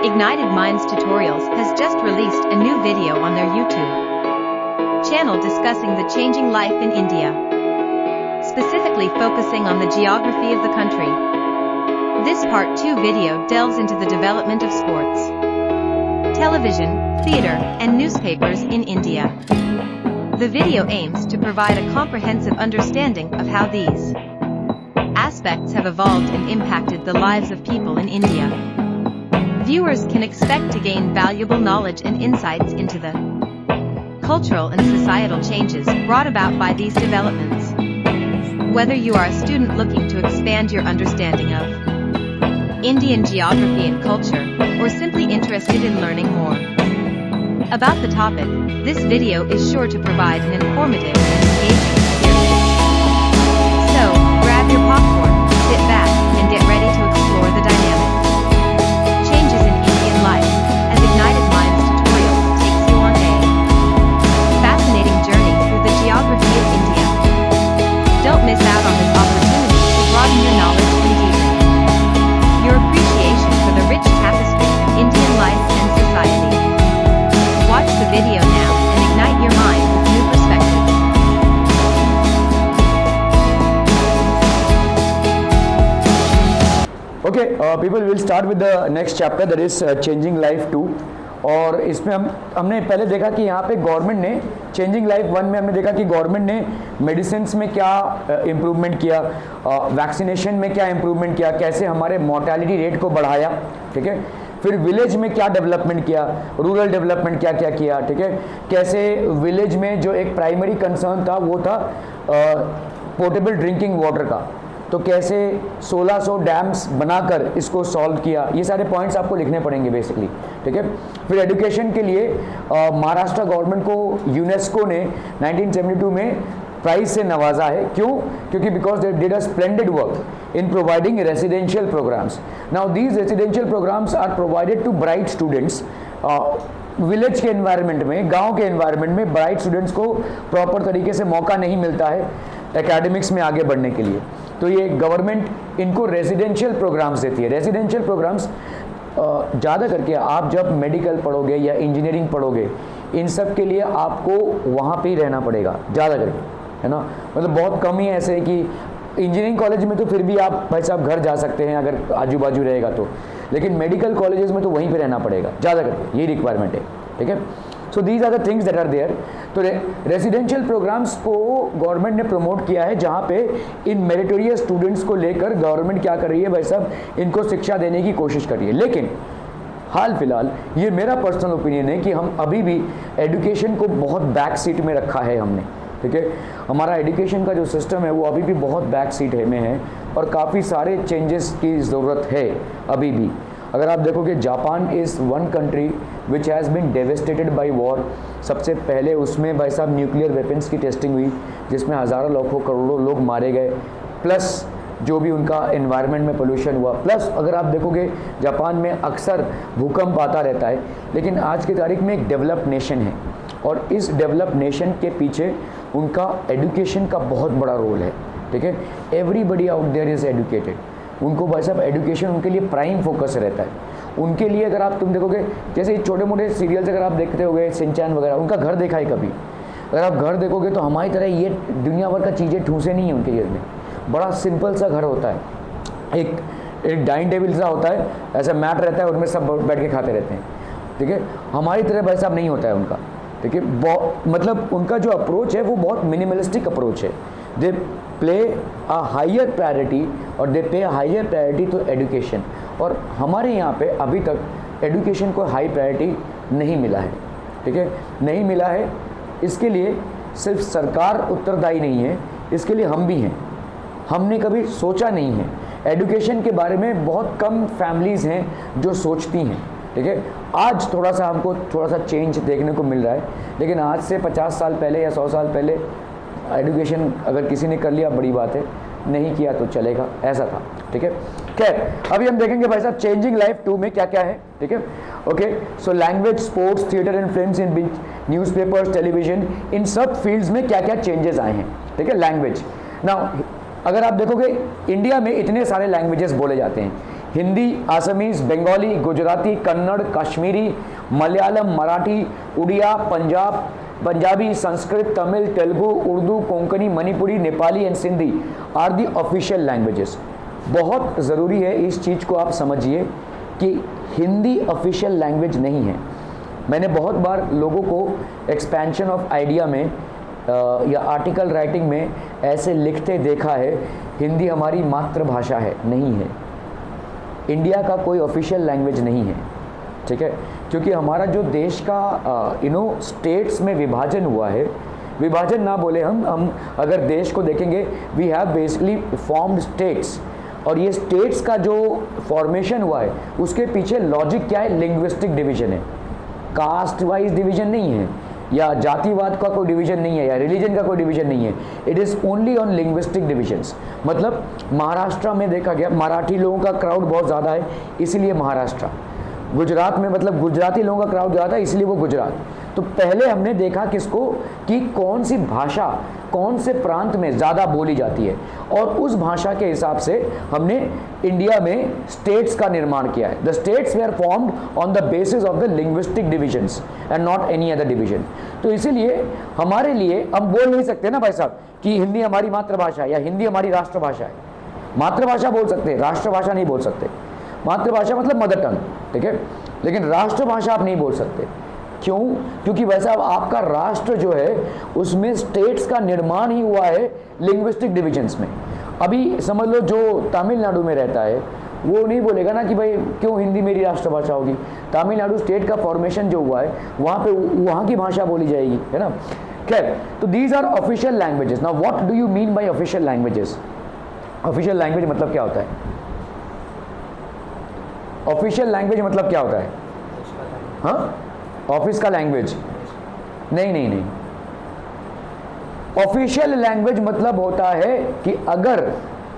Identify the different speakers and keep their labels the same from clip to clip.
Speaker 1: Ignited Minds Tutorials has just released a new video on their YouTube channel discussing the changing life in India, specifically focusing on the geography of the country. This Part 2 video delves into the development of sports, television, theatre, and newspapers in India. The video aims to provide a comprehensive understanding of how these aspects have evolved and impacted the lives of people in India. Viewers can expect to gain valuable knowledge and insights into the cultural and societal changes brought about by these developments. Whether you are a student looking to expand your understanding of Indian geography and culture, or simply interested in learning more about the topic, this video is sure to provide an informative and engaging experience. So, grab your popcorn, sit back, and get ready to explore the dynamic changes in Indian life as Ignited Minds Tutorials takes you on a fascinating journey through the geography of India. Don't miss out on this opportunity to broaden your knowledge and deepen your appreciation for the rich tapestry of Indian life and society. Watch the video now and ignite your mind with new perspectives.
Speaker 2: Okay, people will start with the next chapter, that is changing life 2. और इसमें हमने पहले देखा कि यहाँ पे government ने changing life 1 में हमने देखा कि गवर्नमेंट ने मेडिसिन्स में क्या इम्प्रूवमेंट किया, वैक्सीनेशन में क्या इम्प्रूवमेंट किया, कैसे हमारे मोर्टेलिटी रेट को बढ़ाया, ठीक है। फिर विलेज में क्या डेवलपमेंट किया, रूरल डेवलपमेंट क्या क्या किया, ठीक है। कैसे विलेज में जो एक प्राइमरी कंसर्न था वो था पोर्टेबल ड्रिंकिंग वाटर का, तो कैसे 1600 डैम्स बनाकर इसको सॉल्व किया। ये सारे पॉइंट्स आपको लिखने पड़ेंगे बेसिकली, ठीक है। फिर एजुकेशन के लिए महाराष्ट्र गवर्नमेंट को यूनेस्को ने 1972 में प्राइज से नवाजा है। क्यों? क्योंकि because they did a splendid work in providing residential programs. Now these residential programs are provided to bright students. Village के एनवायरनमेंट में, गांव के एनवायरनमेंट में ब्राइट स्टूडेंट्स को प्रॉपर तरीके से मौका नहीं मिलता है एकेडमिक्स में आगे बढ़ने के लिए, तो ये गवर्नमेंट इनको रेजिडेंशियल प्रोग्राम्स देती है। रेजिडेंशियल प्रोग्राम्स ज़्यादा करके आप जब मेडिकल पढ़ोगे या इंजीनियरिंग पढ़ोगे, इन सब के लिए आपको वहाँ पे ही रहना पड़ेगा ज़्यादा करके, है ना। मतलब बहुत कम ही ऐसे है कि इंजीनियरिंग कॉलेज में तो फिर भी आप भाई साहब घर जा सकते हैं अगर आजू बाजू रहेगा तो, लेकिन मेडिकल कॉलेजेस में तो वहीं पे रहना पड़ेगा ज़्यादा करके, यही रिक्वायरमेंट है, ठीक है। So these are the things that are there. तो रेजिडेंशियल प्रोग्राम्स को गवर्नमेंट ने प्रमोट किया है, जहाँ पे इन मेरिटोरियस स्टूडेंट्स को लेकर गवर्नमेंट क्या कर रही है भाई साहब, इनको शिक्षा देने की कोशिश कर रही है। लेकिन हाल फिलहाल ये मेरा पर्सनल ओपिनियन है कि हम अभी भी एजुकेशन को बहुत बैक सीट में रखा है हमने, ठीक है। हमारा एजुकेशन का जो सिस्टम है वो अभी भी बहुत बैक सीट में है और काफ़ी सारे चेंजेस की ज़रूरत है अभी भी। अगर आप देखोगे, Japan is one country which has been devastated by war. सबसे पहले उसमें भाई साहब न्यूक्लियर वेपन्स की टेस्टिंग हुई, जिसमें हज़ारों लाखों करोड़ों लोग मारे गए, प्लस जो भी उनका एनवायरनमेंट में पोल्यूशन हुआ। प्लस अगर आप देखोगे, जापान में अक्सर भूकंप आता रहता है, लेकिन आज की तारीख में एक डेवलप्ड नेशन है और इस डेवलप्ड नेशन के पीछे उनका एजुकेशन का बहुत बड़ा रोल है, ठीक है। Everybody out there is educated. उनको भाई साहब एजुकेशन उनके लिए प्राइम फोकस रहता है। उनके लिए अगर आप तुम देखोगे, जैसे छोटे मोटे सीरियल्स अगर आप देखते होगे, सिंचैन वगैरह, उनका घर देखा है कभी? अगर आप घर देखोगे तो हमारी तरह ये दुनिया भर का चीज़ें ठूसे नहीं है उनके घर में। बड़ा सिंपल सा घर होता है, एक डाइनिंग टेबल सा होता है, ऐसा मैट रहता है, उनमें सब बैठ के खाते रहते हैं, ठीक है। हमारी तरह भाई साहब नहीं होता है उनका, ठीक है। मतलब उनका जो अप्रोच है वो बहुत मिनिमलिस्टिक अप्रोच है। They play a higher priority और दे पे हायर प्रायोरिटी टू एजुकेशन। और हमारे यहाँ पे अभी तक एजुकेशन को हाई प्रायोरिटी नहीं मिला है, ठीक है, नहीं मिला है। इसके लिए सिर्फ सरकार उत्तरदायी नहीं है, इसके लिए हम भी हैं। हमने कभी सोचा नहीं है एजुकेशन के बारे में, बहुत कम फैमिलीज़ हैं जो सोचती हैं, ठीक है। आज थोड़ा सा हमको थोड़ा सा चेंज देखने को मिल रहा है, लेकिन आज से 50 साल पहले या 100 साल पहले एजुकेशन अगर किसी ने कर लिया बड़ी बात है, नहीं किया तो चलेगा, ऐसा था, ठीक है। खैर, अभी हम देखेंगे भाई साहब चेंजिंग लाइफ 2 में क्या क्या है, ठीक है। Okay, so language, sports, theatre and films, in newspapers, television, इन सब फील्ड्स में क्या क्या चेंजेस आए हैं, ठीक है। लैंग्वेज, नाउ अगर आप देखोगे इंडिया में इतने सारे लैंग्वेजेस बोले जाते हैं, Hindi, Assamese, Bengali, Gujarati, Kannada, Kashmiri, Malayalam, Marathi, Oriya, Punjabi, Sanskrit, Tamil, Telugu, Urdu, Konkani, Manipuri, Nepali and Sindhi are the official languages. बहुत ज़रूरी है इस चीज़ को आप समझिए कि हिंदी ऑफिशियल लैंग्वेज नहीं है। मैंने बहुत बार लोगों को एक्सपेंशन ऑफ आइडिया में या आर्टिकल राइटिंग में ऐसे लिखते देखा है, हिंदी हमारी मातृभाषा है। नहीं है, इंडिया का कोई ऑफिशियल लैंग्वेज नहीं है, ठीक है। क्योंकि हमारा जो देश का स्टेट्स में विभाजन हुआ है, विभाजन ना बोले हम अगर देश को देखेंगे, we have basically formed states, और ये स्टेट्स का जो फॉर्मेशन हुआ है उसके पीछे लॉजिक क्या है, लिंग्विस्टिक डिवीजन है। कास्ट वाइज डिवीजन नहीं है, या जातिवाद का कोई डिवीजन नहीं है, या रिलीजन का कोई डिवीजन नहीं है। It is only on linguistic divisions. मतलब महाराष्ट्र में देखा गया मराठी लोगों का क्राउड बहुत ज़्यादा है, इसलिए महाराष्ट्र। गुजरात में मतलब गुजराती लोगों का क्राउड ज़्यादा है, इसलिए वो गुजरात। तो पहले हमने देखा किसको, कि कौन सी भाषा कौन से प्रांत में ज़्यादा बोली जाती है, और उस भाषा के हिसाब से हमने इंडिया में स्टेट्स का निर्माण किया है। The states they are formed on the basis of the linguistic divisions and not any other division. तो इसीलिए हमारे लिए हम बोल नहीं सकते ना भाई साहब कि हिंदी हमारी मातृभाषा है या हिंदी हमारी राष्ट्रभाषा है। मातृभाषा बोल सकते हैं, राष्ट्रभाषा नहीं बोल सकते। मातृभाषा मतलब मदर टंग, ठीक है, लेकिन राष्ट्रभाषा आप नहीं बोल सकते। क्यों? क्योंकि वैसा आपका राष्ट्र जो है उसमें स्टेट्स का निर्माण ही हुआ है लिंग्विस्टिक डिविजन्स में। अभी समझ लो जो तमिलनाडु में रहता है वो नहीं बोलेगा ना कि भाई क्यों हिंदी मेरी राष्ट्रभाषा होगी। तमिलनाडु स्टेट का फॉर्मेशन जो हुआ है वहाँ पे वहाँ की भाषा बोली जाएगी, है ना। खैर, तो these are official languages. Now what do you mean by official languages? Official language मतलब क्या होता है? ऑफिशियल लैंग्वेज मतलब क्या होता है? हाँ, ऑफिस का लैंग्वेज नहीं। ऑफिशियल लैंग्वेज मतलब होता है कि अगर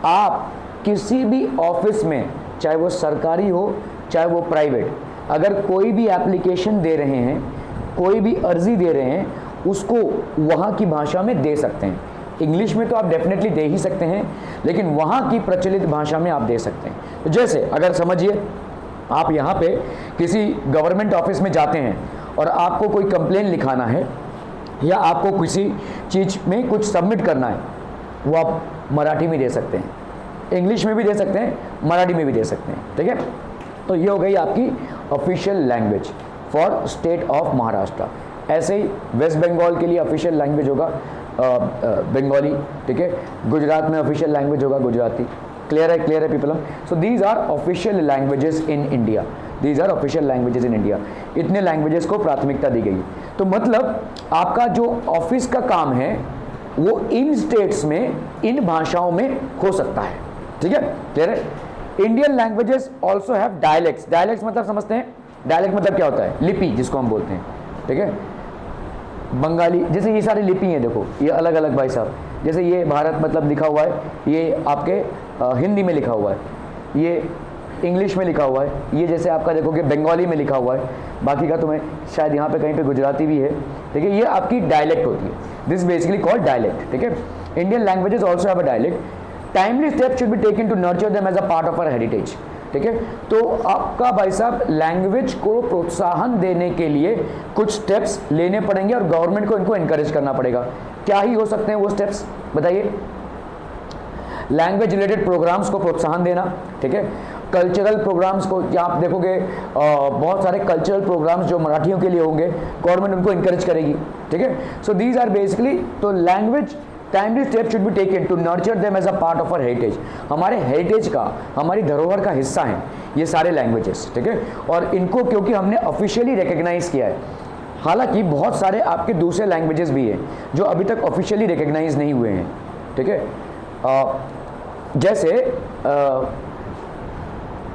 Speaker 2: आप किसी भी ऑफिस में, चाहे वो सरकारी हो चाहे वो प्राइवेट, अगर कोई भी एप्लीकेशन दे रहे हैं, कोई भी अर्जी दे रहे हैं, उसको वहाँ की भाषा में दे सकते हैं। इंग्लिश में तो आप डेफिनेटली दे ही सकते हैं, लेकिन वहाँ की प्रचलित भाषा में आप दे सकते हैं। तो जैसे अगर समझिए आप यहाँ पे किसी गवर्नमेंट ऑफिस में जाते हैं और आपको कोई कंप्लेन लिखाना है या आपको किसी चीज़ में कुछ सबमिट करना है, वो आप मराठी में दे सकते हैं, इंग्लिश में भी दे सकते हैं, मराठी में भी दे सकते हैं, ठीक है। तो ये हो गई आपकी official language for state of Maharashtra. ऐसे ही वेस्ट बंगाल के लिए ऑफिशियल लैंग्वेज होगा बंगाली, ठीक है। गुजरात में ऑफिशियल लैंग्वेज होगा गुजराती। क्लियर है people? So these are official languages in India, these are official languages in India. इतने लैंग्वेजेस को प्राथमिकता दी गई। तो मतलब आपका जो ऑफिस का काम है वो इन स्टेट्स में इन भाषाओं में हो सकता है, ठीक है। क्लियर है? Indian languages also have dialects. Dialects मतलब समझते हैं? डायलेक्ट मतलब क्या होता है? लिपि जिसको हम बोलते हैं, ठीक है। बंगाली, जैसे ये सारी लिपि हैं, देखो ये अलग अलग भाई साहब। जैसे ये भारत मतलब लिखा हुआ है, ये आपके हिंदी में लिखा हुआ है, ये इंग्लिश में लिखा हुआ है, ये जैसे आपका देखोगे बंगाली में लिखा हुआ है, बाकी का तुम्हें शायद यहाँ पे कहीं पे गुजराती भी है, ठीक है। ये आपकी डायलेक्ट होती है, दिस बेसिकली कॉल्ड डायलेक्ट, ठीक है। Indian languages also have a dialect. Timely steps should be taken to nurture them as a part of our heritage, ठीक है। तो आपका भाई साहब लैंग्वेज को प्रोत्साहन देने के लिए कुछ स्टेप्स लेने पड़ेंगे और गवर्नमेंट को इनको एनकरेज करना पड़ेगा। क्या ही हो सकते हैं वो स्टेप्स, बताइए? लैंग्वेज रिलेटेड प्रोग्राम्स को प्रोत्साहन देना, ठीक है। कल्चरल प्रोग्राम्स को, या आप देखोगे बहुत सारे कल्चरल प्रोग्राम्स जो मराठियों के लिए होंगे, गवर्नमेंट उनको इंकरेज करेगी, ठीक है। सो दीज आर बेसिकली, तो language timely step should be taken to nurture them as a part of our heritage. हमारे हेरिटेज का, हमारी धरोहर का हिस्सा हैं ये सारे लैंग्वेजेस, ठीक है। और इनको क्योंकि हमने ऑफिशियली रिकग्नाइज किया है, हालांकि बहुत सारे आपके दूसरे लैंग्वेजेस भी हैं जो अभी तक ऑफिशियली रिकग्नाइज नहीं हुए हैं, ठीक है। जैसे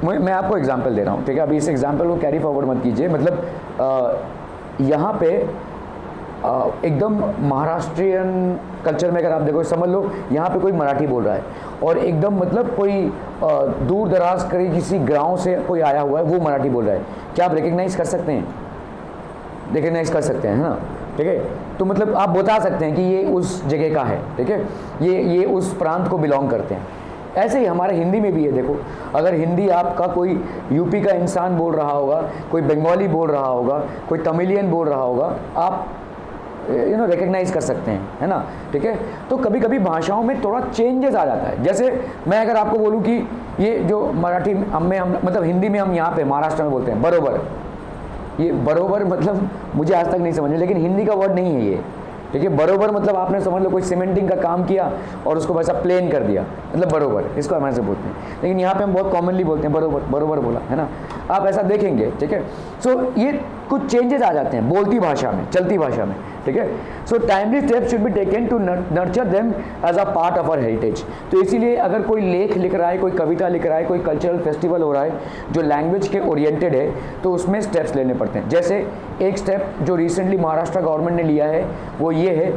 Speaker 2: मैं आपको एग्जांपल दे रहा हूँ, ठीक है। अभी इस एग्जांपल को कैरी फॉरवर्ड मत कीजिए। मतलब यहाँ पे एकदम महाराष्ट्रियन कल्चर में अगर आप देखो, समझ लो यहाँ पे कोई मराठी बोल रहा है और एकदम मतलब कोई दूर दराज कहीं किसी गांव से कोई आया हुआ है, वो मराठी बोल रहा है, क्या आप रिकग्नाइज कर सकते हैं? रिकग्नाइज कर सकते हैं, है ना, ठीक है। तो मतलब आप बता सकते हैं कि ये उस जगह का है, ठीक है, ये उस प्रांत को बिलोंग करते हैं। ऐसे ही हमारे हिंदी में भी है। देखो, अगर हिंदी आपका कोई यूपी का इंसान बोल रहा होगा, कोई बंगाली बोल रहा होगा, कोई तमिलियन बोल रहा होगा, आप रिकग्नाइज कर सकते हैं, है ना, ठीक है। तो कभी कभी भाषाओं में थोड़ा चेंजेस आ जाता है। जैसे मैं अगर आपको बोलूँ कि ये जो मराठी में हम मतलब हिंदी में हम यहाँ पे महाराष्ट्र में बोलते हैं बरोबर, ये बरोबर मतलब मुझे आज तक नहीं समझ में, लेकिन हिंदी का वर्ड नहीं है ये, ठीक है। बरोबर मतलब आपने समझ लो कोई सीमेंटिंग का काम किया और उसको वैसा प्लेन कर दिया, मतलब बरोबर, इसको हमारे से बोलते हैं। लेकिन यहाँ पे हम बहुत कॉमनली बोलते हैं बरोबर, बरोबर बोला, है ना, आप ऐसा देखेंगे, ठीक है। सो ये कुछ चेंजेस आ जाते हैं बोलती भाषा में, चलती भाषा में, ठीक है। So timely steps should be taken to nurture them as a part of our heritage. तो इसीलिए अगर कोई लेख लिख रहा है, कोई कविता लिख रहा है, कोई कल्चरल फेस्टिवल हो रहा है जो लैंग्वेज के ओरिएंटेड है, तो उसमें स्टेप्स लेने पड़ते हैं। जैसे एक स्टेप जो रिसेंटली महाराष्ट्र गवर्नमेंट ने लिया है वो ये है,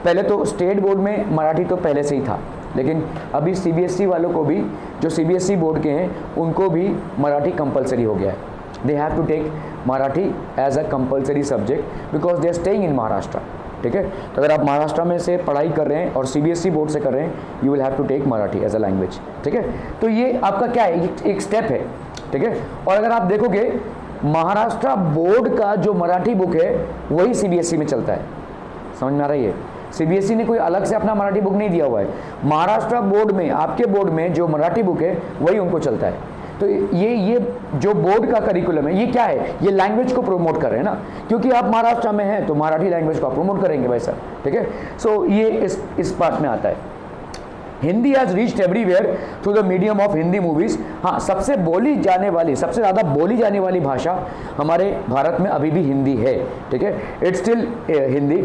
Speaker 2: पहले तो स्टेट बोर्ड में मराठी तो पहले से ही था, लेकिन अभी सीबीएसई वालों को भी, जो सीबीएसई बोर्ड के हैं, उनको भी मराठी कंपलसरी हो गया है। They have to take Marathi as a compulsory subject because they are staying in Maharashtra, ठीक है। तो अगर आप महाराष्ट्र में से पढ़ाई कर रहे हैं और सीबीएसई बोर्ड से कर रहे हैं, you will have to take Marathi as a language, ठीक है। तो ये आपका क्या है, एक स्टेप है, ठीक है। और अगर आप देखोगे महाराष्ट्र बोर्ड का जो मराठी बुक है वही सीबीएसई में चलता है, समझ में आ रही है। सीबीएसई ने कोई अलग से अपना मराठी बुक नहीं दिया हुआ है, महाराष्ट्र बोर्ड में, आपके बोर्ड में जो मराठी बुक है वही उनको चलता है। तो ये जो बोर्ड का करिकुलम है, ये क्या है, ये लैंग्वेज को प्रमोट कर रहे हैं ना, क्योंकि आप महाराष्ट्र में हैं तो मराठी लैंग्वेज को आप प्रमोट करेंगे भाई साहब, ठीक है। सो ये इस पार्ट में आता है। Hindi has reached everywhere through the medium of Hindi movies. हाँ, सबसे ज़्यादा बोली जाने वाली भाषा हमारे भारत में अभी भी हिंदी है, ठीक है। It's still Hindi.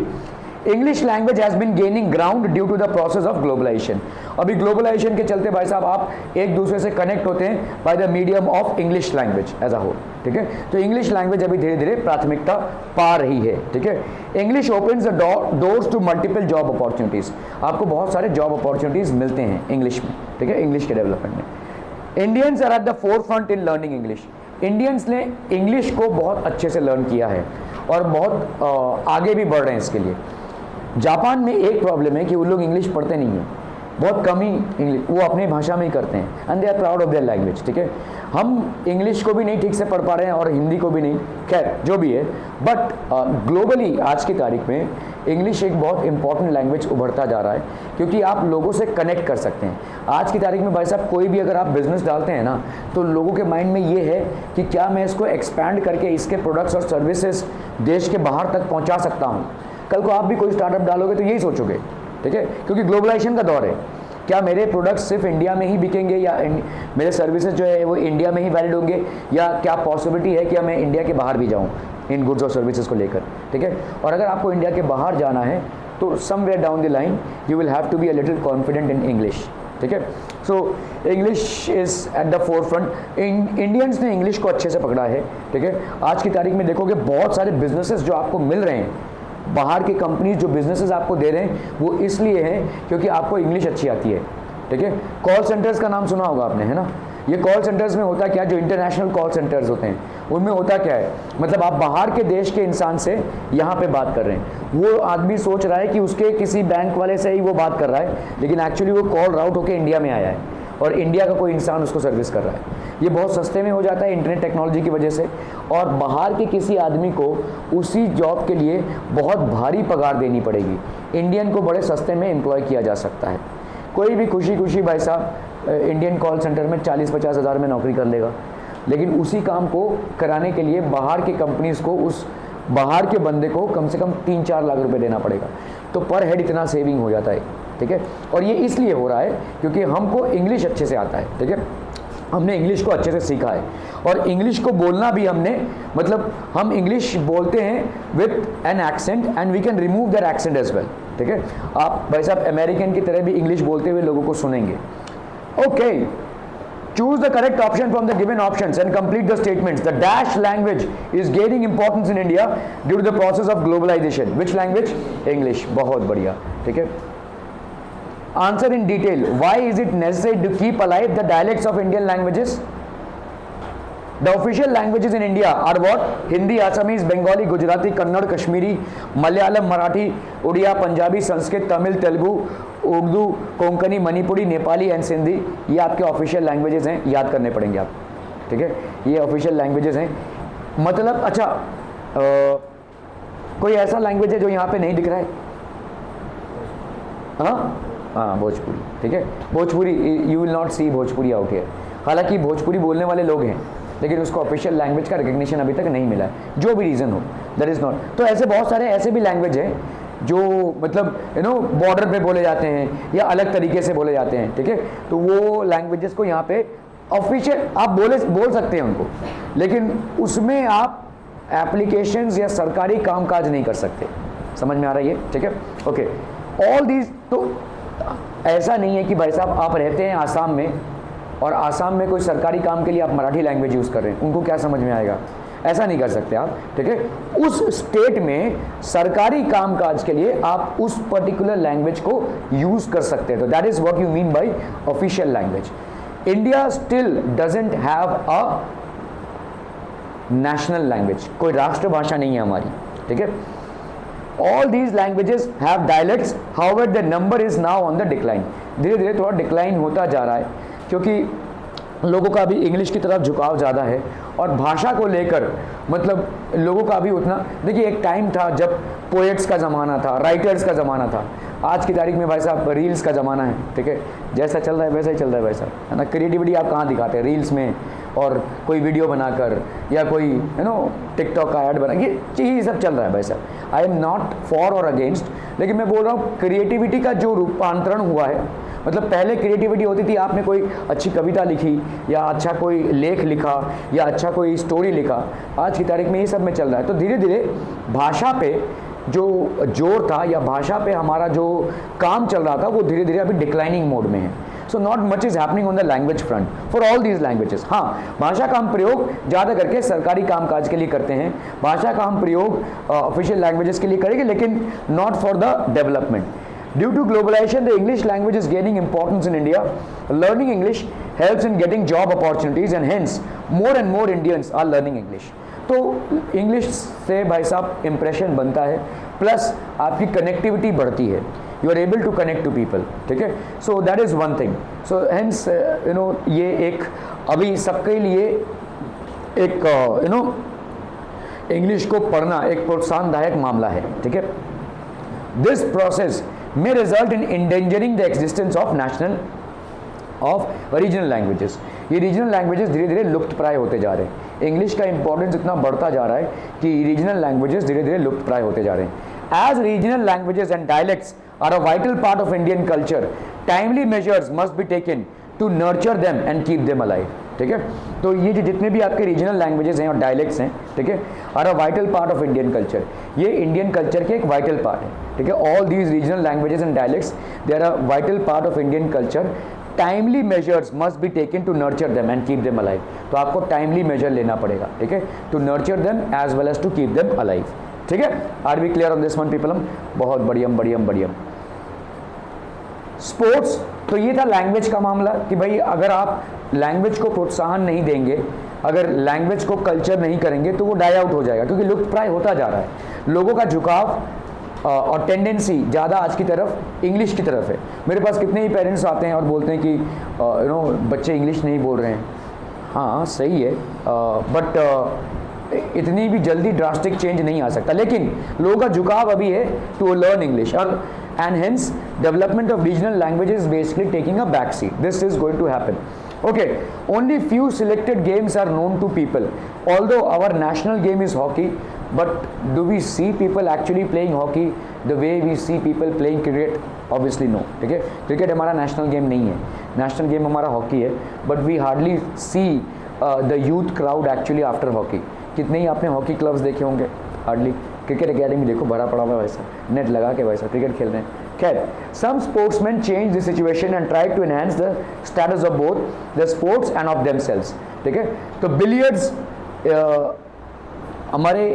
Speaker 2: English language has been gaining ground due to the process of globalization. अभी ग्लोबलाइजेशन के चलते भाई साहब आप एक दूसरे से कनेक्ट होते हैं by the medium of English language as a whole, ठीक है। तो इंग्लिश लैंग्वेज अभी धीरे धीरे प्राथमिकता पा रही है, ठीक है। English opens the doors to multiple job opportunities. आपको बहुत सारे जॉब अपॉर्चुनिटीज़ मिलते हैं इंग्लिश में, ठीक है, इंग्लिश के डेवलपमेंट में। Indians are at the forefront in learning English. Indians ने इंग्लिश को बहुत अच्छे से लर्न किया है और बहुत आगे भी बढ़ रहे हैं इसके लिए। जापान में एक प्रॉब्लम है कि वो लोग इंग्लिश पढ़ते नहीं हैं, बहुत कम ही इंग्लिश वो अपनी भाषा में ही करते हैं, and they are proud of their language, ठीक है। हम इंग्लिश को भी नहीं ठीक से पढ़ पा रहे हैं और हिंदी को भी नहीं, खैर जो भी है, बट ग्लोबली आज की तारीख में इंग्लिश एक बहुत इंपॉर्टेंट लैंग्वेज उभरता जा रहा है, क्योंकि आप लोगों से कनेक्ट कर सकते हैं। आज की तारीख में भाई साहब कोई भी अगर आप बिजनेस डालते हैं ना, तो लोगों के माइंड में ये है कि क्या मैं इसको एक्सपैंड करके इसके प्रोडक्ट्स और सर्विसेज देश के बाहर तक पहुँचा सकता हूँ। कल को आप भी कोई स्टार्टअप डालोगे तो यही सोचोगे, ठीक है, क्योंकि ग्लोबलाइजेशन का दौर है। क्या मेरे प्रोडक्ट्स सिर्फ इंडिया में ही बिकेंगे या मेरे सर्विसेज जो है वो इंडिया में ही वैलिड होंगे, या क्या पॉसिबिलिटी है कि मैं इंडिया के बाहर भी जाऊँ इन गुड्स और सर्विसेज को लेकर, ठीक है। और अगर आपको इंडिया के बाहर जाना है तो somewhere down the line you will have to be a little confident in English, ठीक है। So English is at the forefront. Indians ने इंग्लिश को अच्छे से पकड़ा है, ठीक है। आज की तारीख में देखोगे बहुत सारे बिजनेसेस जो आपको मिल रहे हैं, बाहर की कंपनीज जो बिजनेसेस आपको दे रहे हैं वो इसलिए हैं क्योंकि आपको इंग्लिश अच्छी आती है, ठीक है। कॉल सेंटर्स का नाम सुना होगा आपने, है ना। ये कॉल सेंटर्स में होता क्या, जो इंटरनेशनल कॉल सेंटर्स होते हैं उनमें होता क्या है, मतलब आप बाहर के देश के इंसान से यहाँ पे बात कर रहे हैं, वो आदमी सोच रहा है कि उसके किसी बैंक वाले से ही वो बात कर रहा है, लेकिन एक्चुअली वो कॉल राउट होकर इंडिया में आया है और इंडिया का कोई इंसान उसको सर्विस कर रहा है। ये बहुत सस्ते में हो जाता है इंटरनेट टेक्नोलॉजी की वजह से, और बाहर के किसी आदमी को उसी जॉब के लिए बहुत भारी पगार देनी पड़ेगी। इंडियन को बड़े सस्ते में एम्प्लॉय किया जा सकता है। कोई भी खुशी खुशी भाई साहब इंडियन कॉल सेंटर में 40-50 हज़ार में नौकरी कर लेगा, लेकिन उसी काम को कराने के लिए बाहर की कंपनीज़ को उस बाहर के बंदे को कम से कम 3-4 लाख रुपए देना पड़ेगा। तो पर हेड इतना सेविंग हो जाता है, ठीक है। और ये इसलिए हो रहा है क्योंकि हमको इंग्लिश अच्छे से आता है, ठीक है। हमने इंग्लिश को अच्छे से सीखा है और इंग्लिश को बोलना भी हमने, मतलब हम इंग्लिश बोलते हैं with an accent and we can remove that accent as well, ठीक है। आप भाई साहब अमेरिकन की तरह भी इंग्लिश बोलते हुए लोगों को सुनेंगे। Okay, choose the correct option from the given options and complete the statements. The dash language is gaining importance in India due to the process of globalization. Which language? English. बहुत बढ़िया, ठीक है। Answer in detail. Why is it necessary to keep alive the dialects of Indian languages? The official languages in India are what? Hindi, Assamese, Bengali, Gujarati, Kannada, Kashmiri, Malayalam, Marathi, Odia, Punjabi, Sanskrit, Tamil, Telugu, Urdu, Konkani, Manipuri, Nepali and Sindhi, ये आपके official languages हैं, याद करने पड़ेंगे आप, ठीक है, ये ऑफिशियल लैंग्वेजेस हैं। मतलब अच्छा कोई ऐसा लैंग्वेज है जो यहाँ पे नहीं दिख रहा है? हाँ भोजपुरी, ठीक है, Bhojpuri, you will not see Bhojpuri out here. हालांकि भोजपुरी बोलने वाले लोग हैं, लेकिन उसको ऑफिशियल लैंग्वेज का रिकग्निशन अभी तक नहीं मिला है, जो भी रीज़न हो, दैट इज़ नॉट। तो ऐसे बहुत सारे ऐसे भी लैंग्वेज हैं जो मतलब बॉर्डर पे बोले जाते हैं या अलग तरीके से बोले जाते हैं, ठीक है, तो वो लैंग्वेजेस को यहाँ पे ऑफिशियल आप बोल सकते हैं उनको, लेकिन उसमें आप एप्लीकेशंस या सरकारी कामकाज नहीं कर सकते। समझ में आ रहा है ये? ठीक है, ओके। ऑल दीज, तो ऐसा नहीं है कि भाई साहब आप रहते हैं आसाम में और आसाम में कोई सरकारी काम के लिए आप मराठी लैंग्वेज यूज़ कर रहे हैं, उनको क्या समझ में आएगा? ऐसा नहीं कर सकते आप, ठीक है। उस स्टेट में सरकारी कामकाज के लिए आप उस पर्टिकुलर लैंग्वेज को यूज़ कर सकते हैं, तो that is what you mean by official language. India still doesn't have a national language, कोई राष्ट्रभाषा नहीं है हमारी, ठीक है। All these languages have dialects, however the number is now on the decline। धीरे धीरे थोड़ा डिक्लाइन होता जा रहा है, क्योंकि लोगों का अभी इंग्लिश की तरफ झुकाव ज़्यादा है और भाषा को लेकर मतलब लोगों का अभी उतना, देखिए एक टाइम था जब पोएट्स का ज़माना था, राइटर्स का ज़माना था। आज की तारीख में भाई साहब रील्स का ज़माना है, ठीक है, जैसा चल रहा है वैसा ही चल रहा है भाई साहब, है ना। क्रिएटिविटी आप कहाँ दिखाते हैं? रील्स में, और कोई वीडियो बनाकर या कोई टिकटॉक का ऐड बना, ये सब चल रहा है भाई साहब। आई एम नॉट फॉर और अगेंस्ट, लेकिन मैं बोल रहा हूँ क्रिएटिविटी का जो रूपांतरण हुआ है, मतलब पहले क्रिएटिविटी होती थी, आपने कोई अच्छी कविता लिखी या अच्छा कोई लेख लिखा या अच्छा कोई स्टोरी लिखा, आज की तारीख में ये सब में चल रहा है। तो धीरे धीरे भाषा पे जो जोर था या भाषा पे हमारा जो काम चल रहा था वो धीरे धीरे अभी डिक्लाइनिंग मोड में है। So not much is happening on the language front for all these languages. हाँ, भाषा का हम प्रयोग ज़्यादा करके सरकारी कामकाज के लिए करते हैं, भाषा का हम प्रयोग ऑफिशियल लैंग्वेजेस के लिए करेंगे, लेकिन not for the development. Due to globalization, the English language is gaining importance in India. Learning English helps in getting job opportunities, and hence more and more Indians are learning English. तो English से भाई साहब impression बनता है, plus आपकी connectivity बढ़ती है, you are able to connect to people, ठीक है। So that is one thing. So hence ये एक अभी सबके लिए एक इंग्लिश को पढ़ना एक प्रोत्साहनदायक मामला है, ठीक है। This process may result in endangering the existence of regional languages। ये रीजनल लैंग्वेजेस धीरे धीरे लुप्त प्राय होते जा रहे हैं। इंग्लिश का इंपॉर्टेंस इतना बढ़ता जा रहा है कि रीजनल लैंग्वेजेस धीरे धीरे लुप्त प्राय होते जा रहे हैं। As regional languages and dialects are a vital part of Indian culture, timely measures must be taken to nurture them and keep them alive, ठीक है। तो ये जो जितने भी आपके रीजनल लैंग्वेजेस हैं और डायलेक्ट्स हैं, ठीक है, are a vital part of Indian culture, ये इंडियन कल्चर के एक वाइटल पार्ट है, ठीक है। All these regional languages and dialects they are a vital part of Indian culture, timely measures must be taken to nurture them and keep them alive. तो आपको timely measure लेना पड़ेगा, ठीक है, to nurture them as well as to keep them alive, ठीक है। Are we clear on this one people? बहुत बढ़िया बढ़िया बढ़िया। स्पोर्ट्स, तो ये था लैंग्वेज का मामला कि भाई अगर आप लैंग्वेज को प्रोत्साहन नहीं देंगे, अगर लैंग्वेज को कल्चर नहीं करेंगे तो वो डाई आउट हो जाएगा, क्योंकि लुप्त प्राय होता जा रहा है। लोगों का झुकाव और टेंडेंसी ज़्यादा आज की तरफ इंग्लिश की तरफ है। मेरे पास कितने ही पेरेंट्स आते हैं और बोलते हैं कि बच्चे इंग्लिश नहीं बोल रहे हैं। हाँ सही है, बट इतनी भी जल्दी ड्रास्टिक चेंज नहीं आ सकता, लेकिन लोगों का झुकाव अभी है टू लर्न इंग्लिश, और and hence development of regional languages is basically taking a back seat. This is going to happen. Okay, only few selected games are known to people. Although our national game is hockey, but do we see people actually playing hockey the way we see people playing cricket? Obviously no, ठीक है। Cricket हमारा national game नहीं है, national game हमारा hockey है, but we hardly see the youth crowd actually after hockey. कितने ही आपने हॉकी क्लब्स देखे होंगे? हार्डली। क्रिकेट एकेडमी देखो भरा पड़ा हुआ है वैसा, नेट लगा के वैसा क्रिकेट खेल रहे हैं। खैर, some sportsman change the situation and try to enhance the status of both the sports and of themselves, ठीक है। तो बिलियर्ड्स, हमारे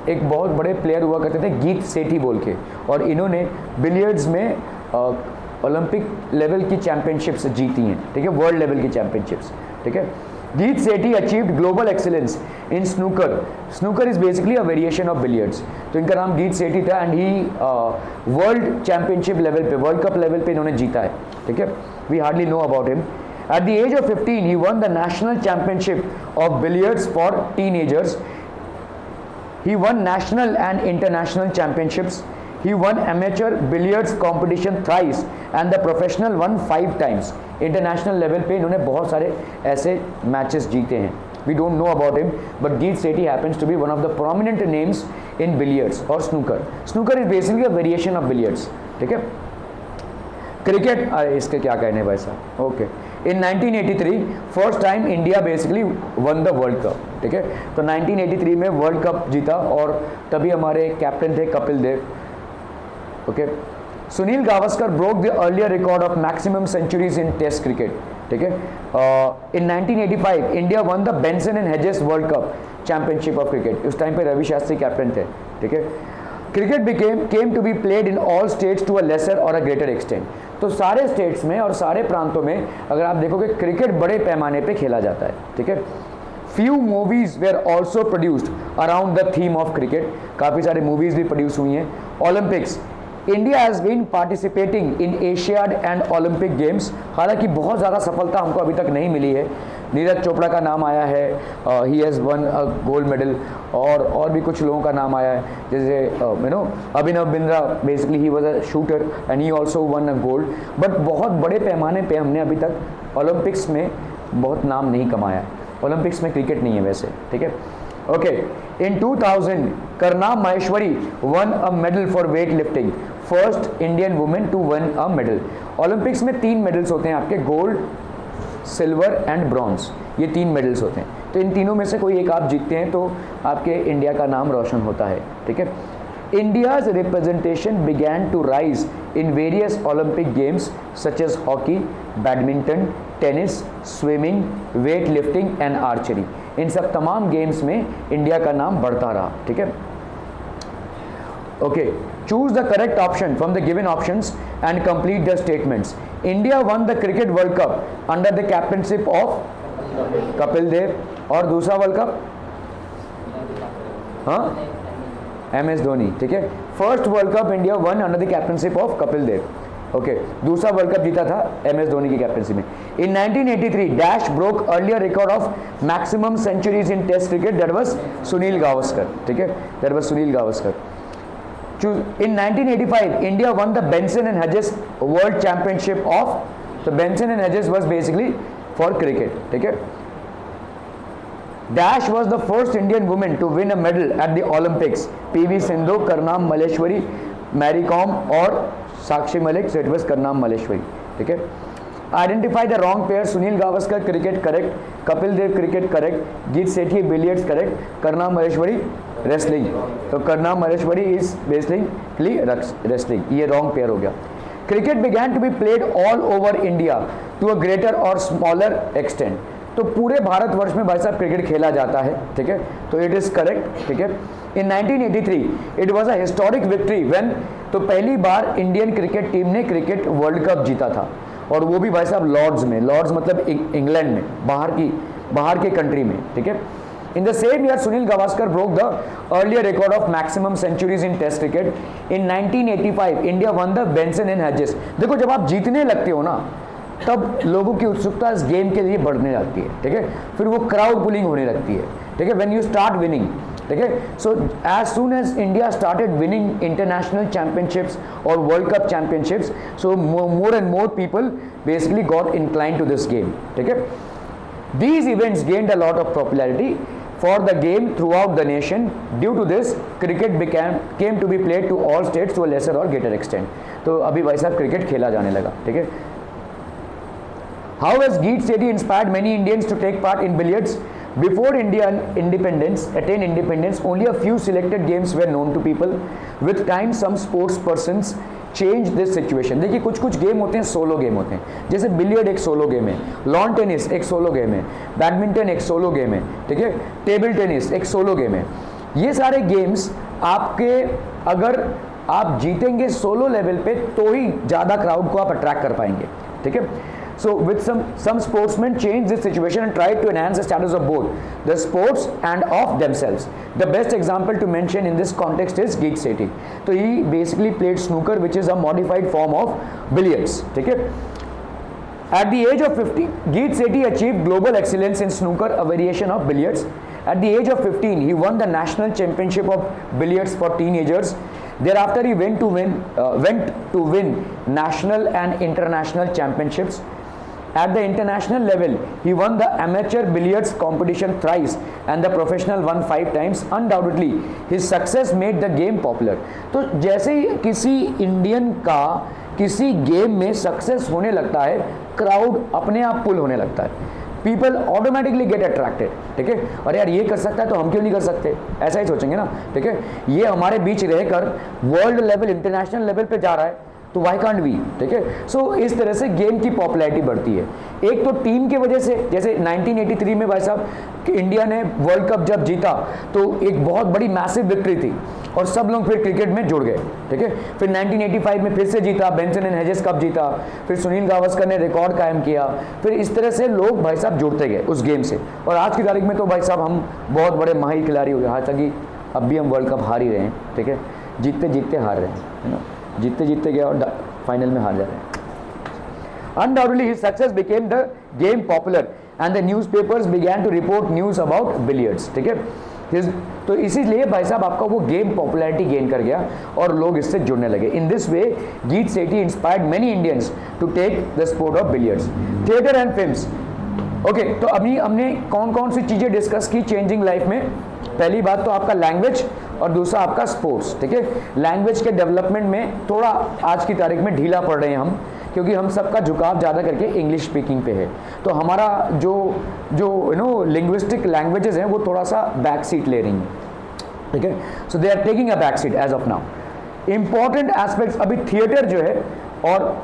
Speaker 2: एक बहुत बड़े प्लेयर हुआ करते थे गीत सेठी बोल के, और इन्होंने बिलियर्ड्स में ओलंपिक लेवल की चैंपियनशिप्स जीती हैं, ठीक है, वर्ल्ड लेवल की चैंपियनशिप्स, ठीक है। Geet Sethi achieved global excellence in snooker. Snooker is basically a variation of billiards. तो इनका नाम गीत सेठी था and he world championship level पे, वर्ल्ड कप लेवल पे इन्होंने जीता है, ठीक है. We hardly know about him. At the age of 15, he won the national championship of billiards for teenagers. He won national and international championships. He won amateur billiards competition thrice and the professional one 5 times. International level पे इन्होंने बहुत सारे ऐसे matches जीते हैं. We don't know about him, but Geet Sethi happens to be one of the prominent names in billiards or snooker. Snooker is basically a variation of billiards. ठीक है. Cricket, इसके क्या कहने भाई साहब. Okay. In 1983, first time India basically one the world cup. ठीक है. तो 1983 में वर्ल्ड कप जीता और तभी हमारे कैप्टन थे Kapil Dev. Okay. Sunil Gavaskar broke the earlier record of maximum centuries in test cricket. ठीक है. In 1985 India won the Benson and Hedges world cup championship of cricket. उस टाइम पे रवि शास्त्री कैप्टन थे. ठीक है. Cricket came to be played in all states to a lesser or a greater extent. तो सारे states में और सारे प्रांतों में अगर आप देखोगे क्रिकेट बड़े पैमाने पे खेला जाता है. ठीक है. Few movies were also produced around the theme of cricket. काफ़ी सारे मूवीज भी प्रोड्यूस हुई हैं. Olympics, India has been participating in Asiad and Olympic games. हालांकि बहुत ज़्यादा सफलता हमको अभी तक नहीं मिली है. नीरज चोपड़ा का नाम आया है, he has won a gold medal, और भी कुछ लोगों का नाम आया है, जैसे Abhinav Bindra, basically he was a shooter and he also won a gold. But बहुत बड़े पैमाने पे हमने अभी तक ओलंपिक्स में बहुत नाम नहीं कमाया. ओलंपिक्स में क्रिकेट नहीं है वैसे. ठीक है. Okay. In 2000 Karnam Malleswari won a medal for weight lifting, first Indian women to won a medal. Olympics में 3 मेडल्स होते हैं आपके, गोल्ड, सिल्वर एंड ब्रॉन्ज. ये 3 मेडल्स होते हैं. तो इन तीनों में से कोई एक आप जीतते हैं तो आपके इंडिया का नाम रोशन होता है. ठीक है. India's representation began to rise in various Olympic games such as hockey, badminton, tennis, swimming, weight lifting and archery. इन सब तमाम गेम्स में इंडिया का नाम बढ़ता रहा. ठीक है. Okay. Choose the correct option from the given options and complete the statements. India won the cricket world cup under the captainship of Kapil Dev. और दूसरा वर्ल्ड कप, हाँ, MS धोनी. ठीक है. First world cup India won under the captainship of Kapil Dev. Okay. दूसरा world cup जीता था MS Dhoni की captaincy में. In 1983 dash broke earlier record of maximum centuries in test cricket, that was Sunil Gavaskar. ठीक है. That was Sunil Gavaskar. In 1985, India won the Benson and Hedges World Championship of. So Benson and Hedges was basically for cricket. ठीक है. Dash was the first Indian woman to win a medal at the Olympics. PV Sindhu, Karnam Malleshwari, Mary Kom और Sakshi Malik. So it was Karnam Malleshwari. ठीक है. Identify the wrong pair. Sunil Gavaskar cricket correct, Kapil Dev cricket correct, Geet Sethi billiards correct, Karnam Malleshwari wrestling. तो Karnam Malleshwari is basically wrestling. ये wrong pair हो गया. Cricket began to be played all over India to a greater or smaller extent. तो पूरे भारतवर्ष में भाई साहब cricket खेला जाता है. ठीक है. तो इट इज करेक्ट. ठीक है. इन 1983 it was a historic victory when, तो पहली बार इंडियन क्रिकेट टीम ने क्रिकेट वर्ल्ड कप जीता था, और वो भी भाई साहब लॉर्ड्स में. लॉर्ड्स मतलब इंग्लैंड में, बाहर के कंट्री में. ठीक है. In the same year Sunil Gavaskar broke the earlier record of maximum centuries in test cricket. In 1985 India won the Benson and Hedges. देखो जब आप जीतने लगते हो ना, तब लोगों की उत्सुकता इस गेम के लिए बढ़ने लगती है. ठीक है. फिर वो क्राउड पुलिंग होने लगती है. ठीक है. When you start winning. ठीक है. So as soon as India started winning international championships और world cup championships, so more and more people basically got inclined to this game. ठीक है. These events gained a lot of popularity for the game throughout the nation. Due to this, cricket came to be played to all states to a lesser or greater extent. तो अभी भाई साहब cricket खेला जाने लगा. ठीक है. How has Geet Sethi inspired many Indians to take part in billiards? Before Indian attained independence, only a few selected games were known to people. With time, some sports persons change this situation. देखिए कुछ game होते हैं solo game होते हैं, जैसे billiard एक solo game है, lawn tennis एक सोलो गेम है, बैडमिंटन एक सोलो गेम है. ठीक है. टेबल टेनिस एक सोलो गेम है. ये सारे गेम्स आपके, अगर आप जीतेंगे सोलो लेवल पे तो ही ज़्यादा क्राउड को आप अट्रैक्ट कर पाएंगे. ठीक है. So with some sportsmen changed this situation and tried to enhance the status of both the sports and of themselves. The best example to mention in this context is Geet Sethi. So he basically played snooker, which is a modified form of billiards. ठीक है? At the age of 50, Geet Sethi achieved global excellence in snooker, a variation of billiards. At the age of 15, he won the national championship of billiards for teenagers. Thereafter, he went to win national and international championships. At the international level, he won the amateur billiards competition thrice and the professional one 5 times. Undoubtedly, his success made the game popular. तो जैसे ही किसी Indian का किसी game में success होने लगता है, crowd अपने आप पुल होने लगता है, पीपल ऑटोमेटिकली गेट अट्रैक्टेड. ठीक है, और यार ये कर सकता है तो हम क्यों नहीं कर सकते, ऐसा ही सोचेंगे ना. ठीक है, ये हमारे बीच रहकर वर्ल्ड लेवल इंटरनेशनल लेवल पे जा रहा है तो वाई कांट वी. ठीक है, सो इस तरह से गेम की पॉपुलैरिटी बढ़ती है. एक तो टीम की वजह से, जैसे 1983 में भाई साहब इंडिया ने वर्ल्ड कप जब जीता तो एक बहुत बड़ी मैसिव विक्ट्री थी और सब लोग फिर क्रिकेट में जुड़ गए. ठीक है, फिर 1985 में फिर से जीता, बेंसन एंड हेजेस कप जीता, फिर सुनील गावस्कर ने रिकॉर्ड कायम किया, फिर इस तरह से लोग भाई साहब जुड़ते गए उस गेम से. और आज की तारीख में तो भाई साहब हम बहुत बड़े माहिर खिलाड़ी हो गए. हालांकि अब भी हम वर्ल्ड कप हार ही रहे हैं. ठीक है, जीतते जीतते हार रहे हैं, है ना, जीतते जीतते गए और फाइनल में हार जा रहे हैं. Undoubtedly, his success became the game popular and the newspapers began to report news about billiards. ठीक है, तो इसीलिए भाई साहब आपका वो गेम पॉपुलैरिटी गेन कर गया और लोग इससे जुड़ने लगे. इन this way Geet Sethi inspired many Indians to take the sport of billiards. Theatre and films. Okay, तो अभी हमने कौन कौन सी चीज़ें डिस्कस की चेंजिंग लाइफ में. पहली बात तो आपका लैंग्वेज और दूसरा आपका स्पोर्ट्स. ठीक है, लैंग्वेज के डेवलपमेंट में थोड़ा आज की तारीख में ढीला पड़ रहे हैं हम, क्योंकि हम सबका झुकाव ज़्यादा करके इंग्लिश स्पीकिंग पे है. तो हमारा जो यू नो लिंग्विस्टिक लैंग्वेजेस हैं वो थोड़ा सा बैक सीट ले रही हैं. ठीक है, so they are taking a back seat as of now. Important aspects, अभी थिएटर जो है, और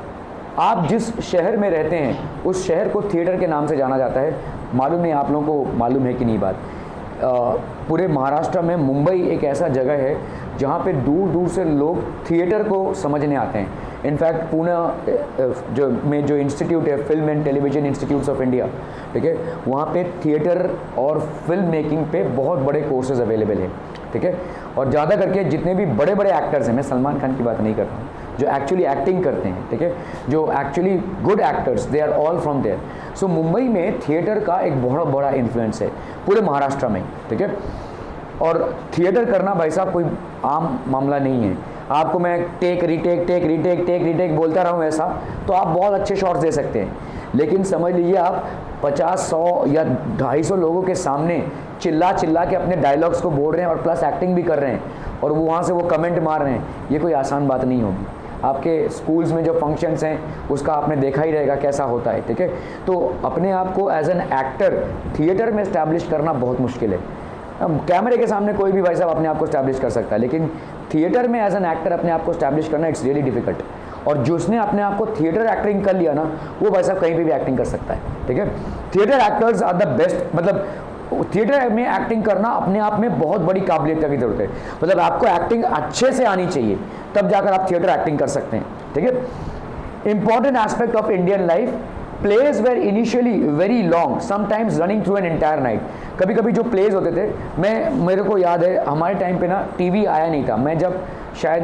Speaker 2: आप जिस शहर में रहते हैं उस शहर को थिएटर के नाम से जाना जाता है. मालूम नहीं आप लोगों को मालूम है कि नहीं बात. पूरे महाराष्ट्र में मुंबई एक ऐसा जगह है जहाँ पे दूर दूर से लोग थिएटर को समझने आते हैं. इनफैक्ट पुणे जो इंस्टीट्यूट है, film and television institutes of India, ठीक है, वहाँ पे थिएटर और फिल्म मेकिंग पे बहुत बड़े कोर्सेज अवेलेबल हैं. ठीक है, और ज़्यादा करके जितने भी बड़े बड़े एक्टर्स हैं, मैं सलमान खान की बात नहीं कर रहा हूँ, जो एक्चुअली एक्टिंग करते हैं, ठीक है, जो actually good actors, they are all from there. So Mumbai में थिएटर का एक बहुत बड़ा इन्फ्लुएंस है पूरे महाराष्ट्र में. ठीक है, और थिएटर करना भाई साहब कोई आम मामला नहीं है. आपको मैं टेक रिटेक बोलता रहा हूँ ऐसा, तो आप बहुत अच्छे शॉट्स दे सकते हैं, लेकिन समझ लीजिए आप 50, 100 या 250 लोगों के सामने चिल्ला के अपने डायलॉग्स को बोल रहे हैं और प्लस एक्टिंग भी कर रहे हैं और वो वहाँ से वो कमेंट मार रहे हैं, ये कोई आसान बात नहीं होगी. आपके स्कूल्स में जो फंक्शंस हैं उसका आपने देखा ही रहेगा कैसा होता है. ठीक है, तो अपने आप को एज एन एक्टर थिएटर में इस्टेब्लिश करना बहुत मुश्किल है. कैमरे के सामने कोई भी भाई साहब अपने आप को इस्टेब्लिश कर सकता है, लेकिन थिएटर में एज एन एक्टर अपने आप को इस्टेब्लिश करना इट्स रियली डिफिकल्ट. और जिसने अपने आप को थिएटर एक्टिंग कर लिया ना, वो भाई साहब कहीं पे भी एक्टिंग कर सकता है. ठीक है, theatre actors are the best. मतलब थिएटर में एक्टिंग करना अपने आप में बहुत बड़ी काबिलियत की ज़रूरत है. मतलब आपको एक्टिंग अच्छे से आनी चाहिए, तब जाकर आप थिएटर एक्टिंग कर सकते हैं. ठीक है, important aspect of Indian life. Plays were initially very long, sometimes running through an entire night. कभी कभी जो प्लेज होते थे, मेरे को याद है हमारे टाइम पे ना टीवी आया नहीं था. मैं जब शायद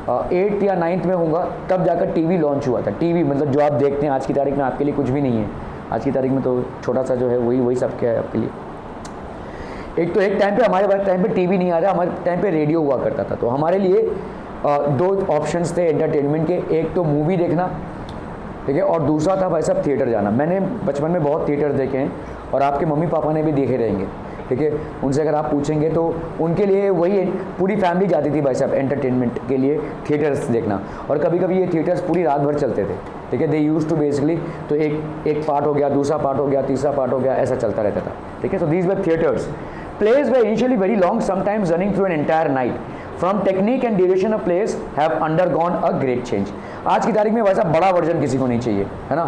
Speaker 2: 8th या 9th में होऊंगा तब जाकर टीवी लॉन्च हुआ था. टीवी मतलब जो आप देखते हैं आज की तारीख में आपके लिए कुछ भी नहीं है. आज की तारीख में तो छोटा सा जो है वही सब क्या है आपके लिए. एक टाइम पे हमारे पास टाइम पे टीवी नहीं आ रहा, हमारे टाइम पे रेडियो हुआ करता था. तो हमारे लिए 2 ऑप्शंस थे एंटरटेनमेंट के. एक तो मूवी देखना, ठीक है, और दूसरा था भाई साहब थिएटर जाना. मैंने बचपन में बहुत थिएटर देखे हैं और आपके मम्मी पापा ने भी देखे रहेंगे. ठीक है, उनसे अगर आप पूछेंगे तो उनके लिए वही पूरी फैमिली जाती थी भाई साहब एंटरटेनमेंट के लिए थिएटर्स देखना. और कभी कभी ये थिएटर्स पूरी रात भर चलते थे. ठीक है, दे यूज टू बेसिकली, तो एक पार्ट हो गया, दूसरा पार्ट हो गया, तीसरा पार्ट हो गया, ऐसा चलता रहता था. ठीक है, so these were theatres. Plays were initially very long, sometimes running through an entire night. From technique and duration of plays have undergone a great change. आज की तारीख में वैसा बड़ा वर्जन किसी को नहीं चाहिए, है ना.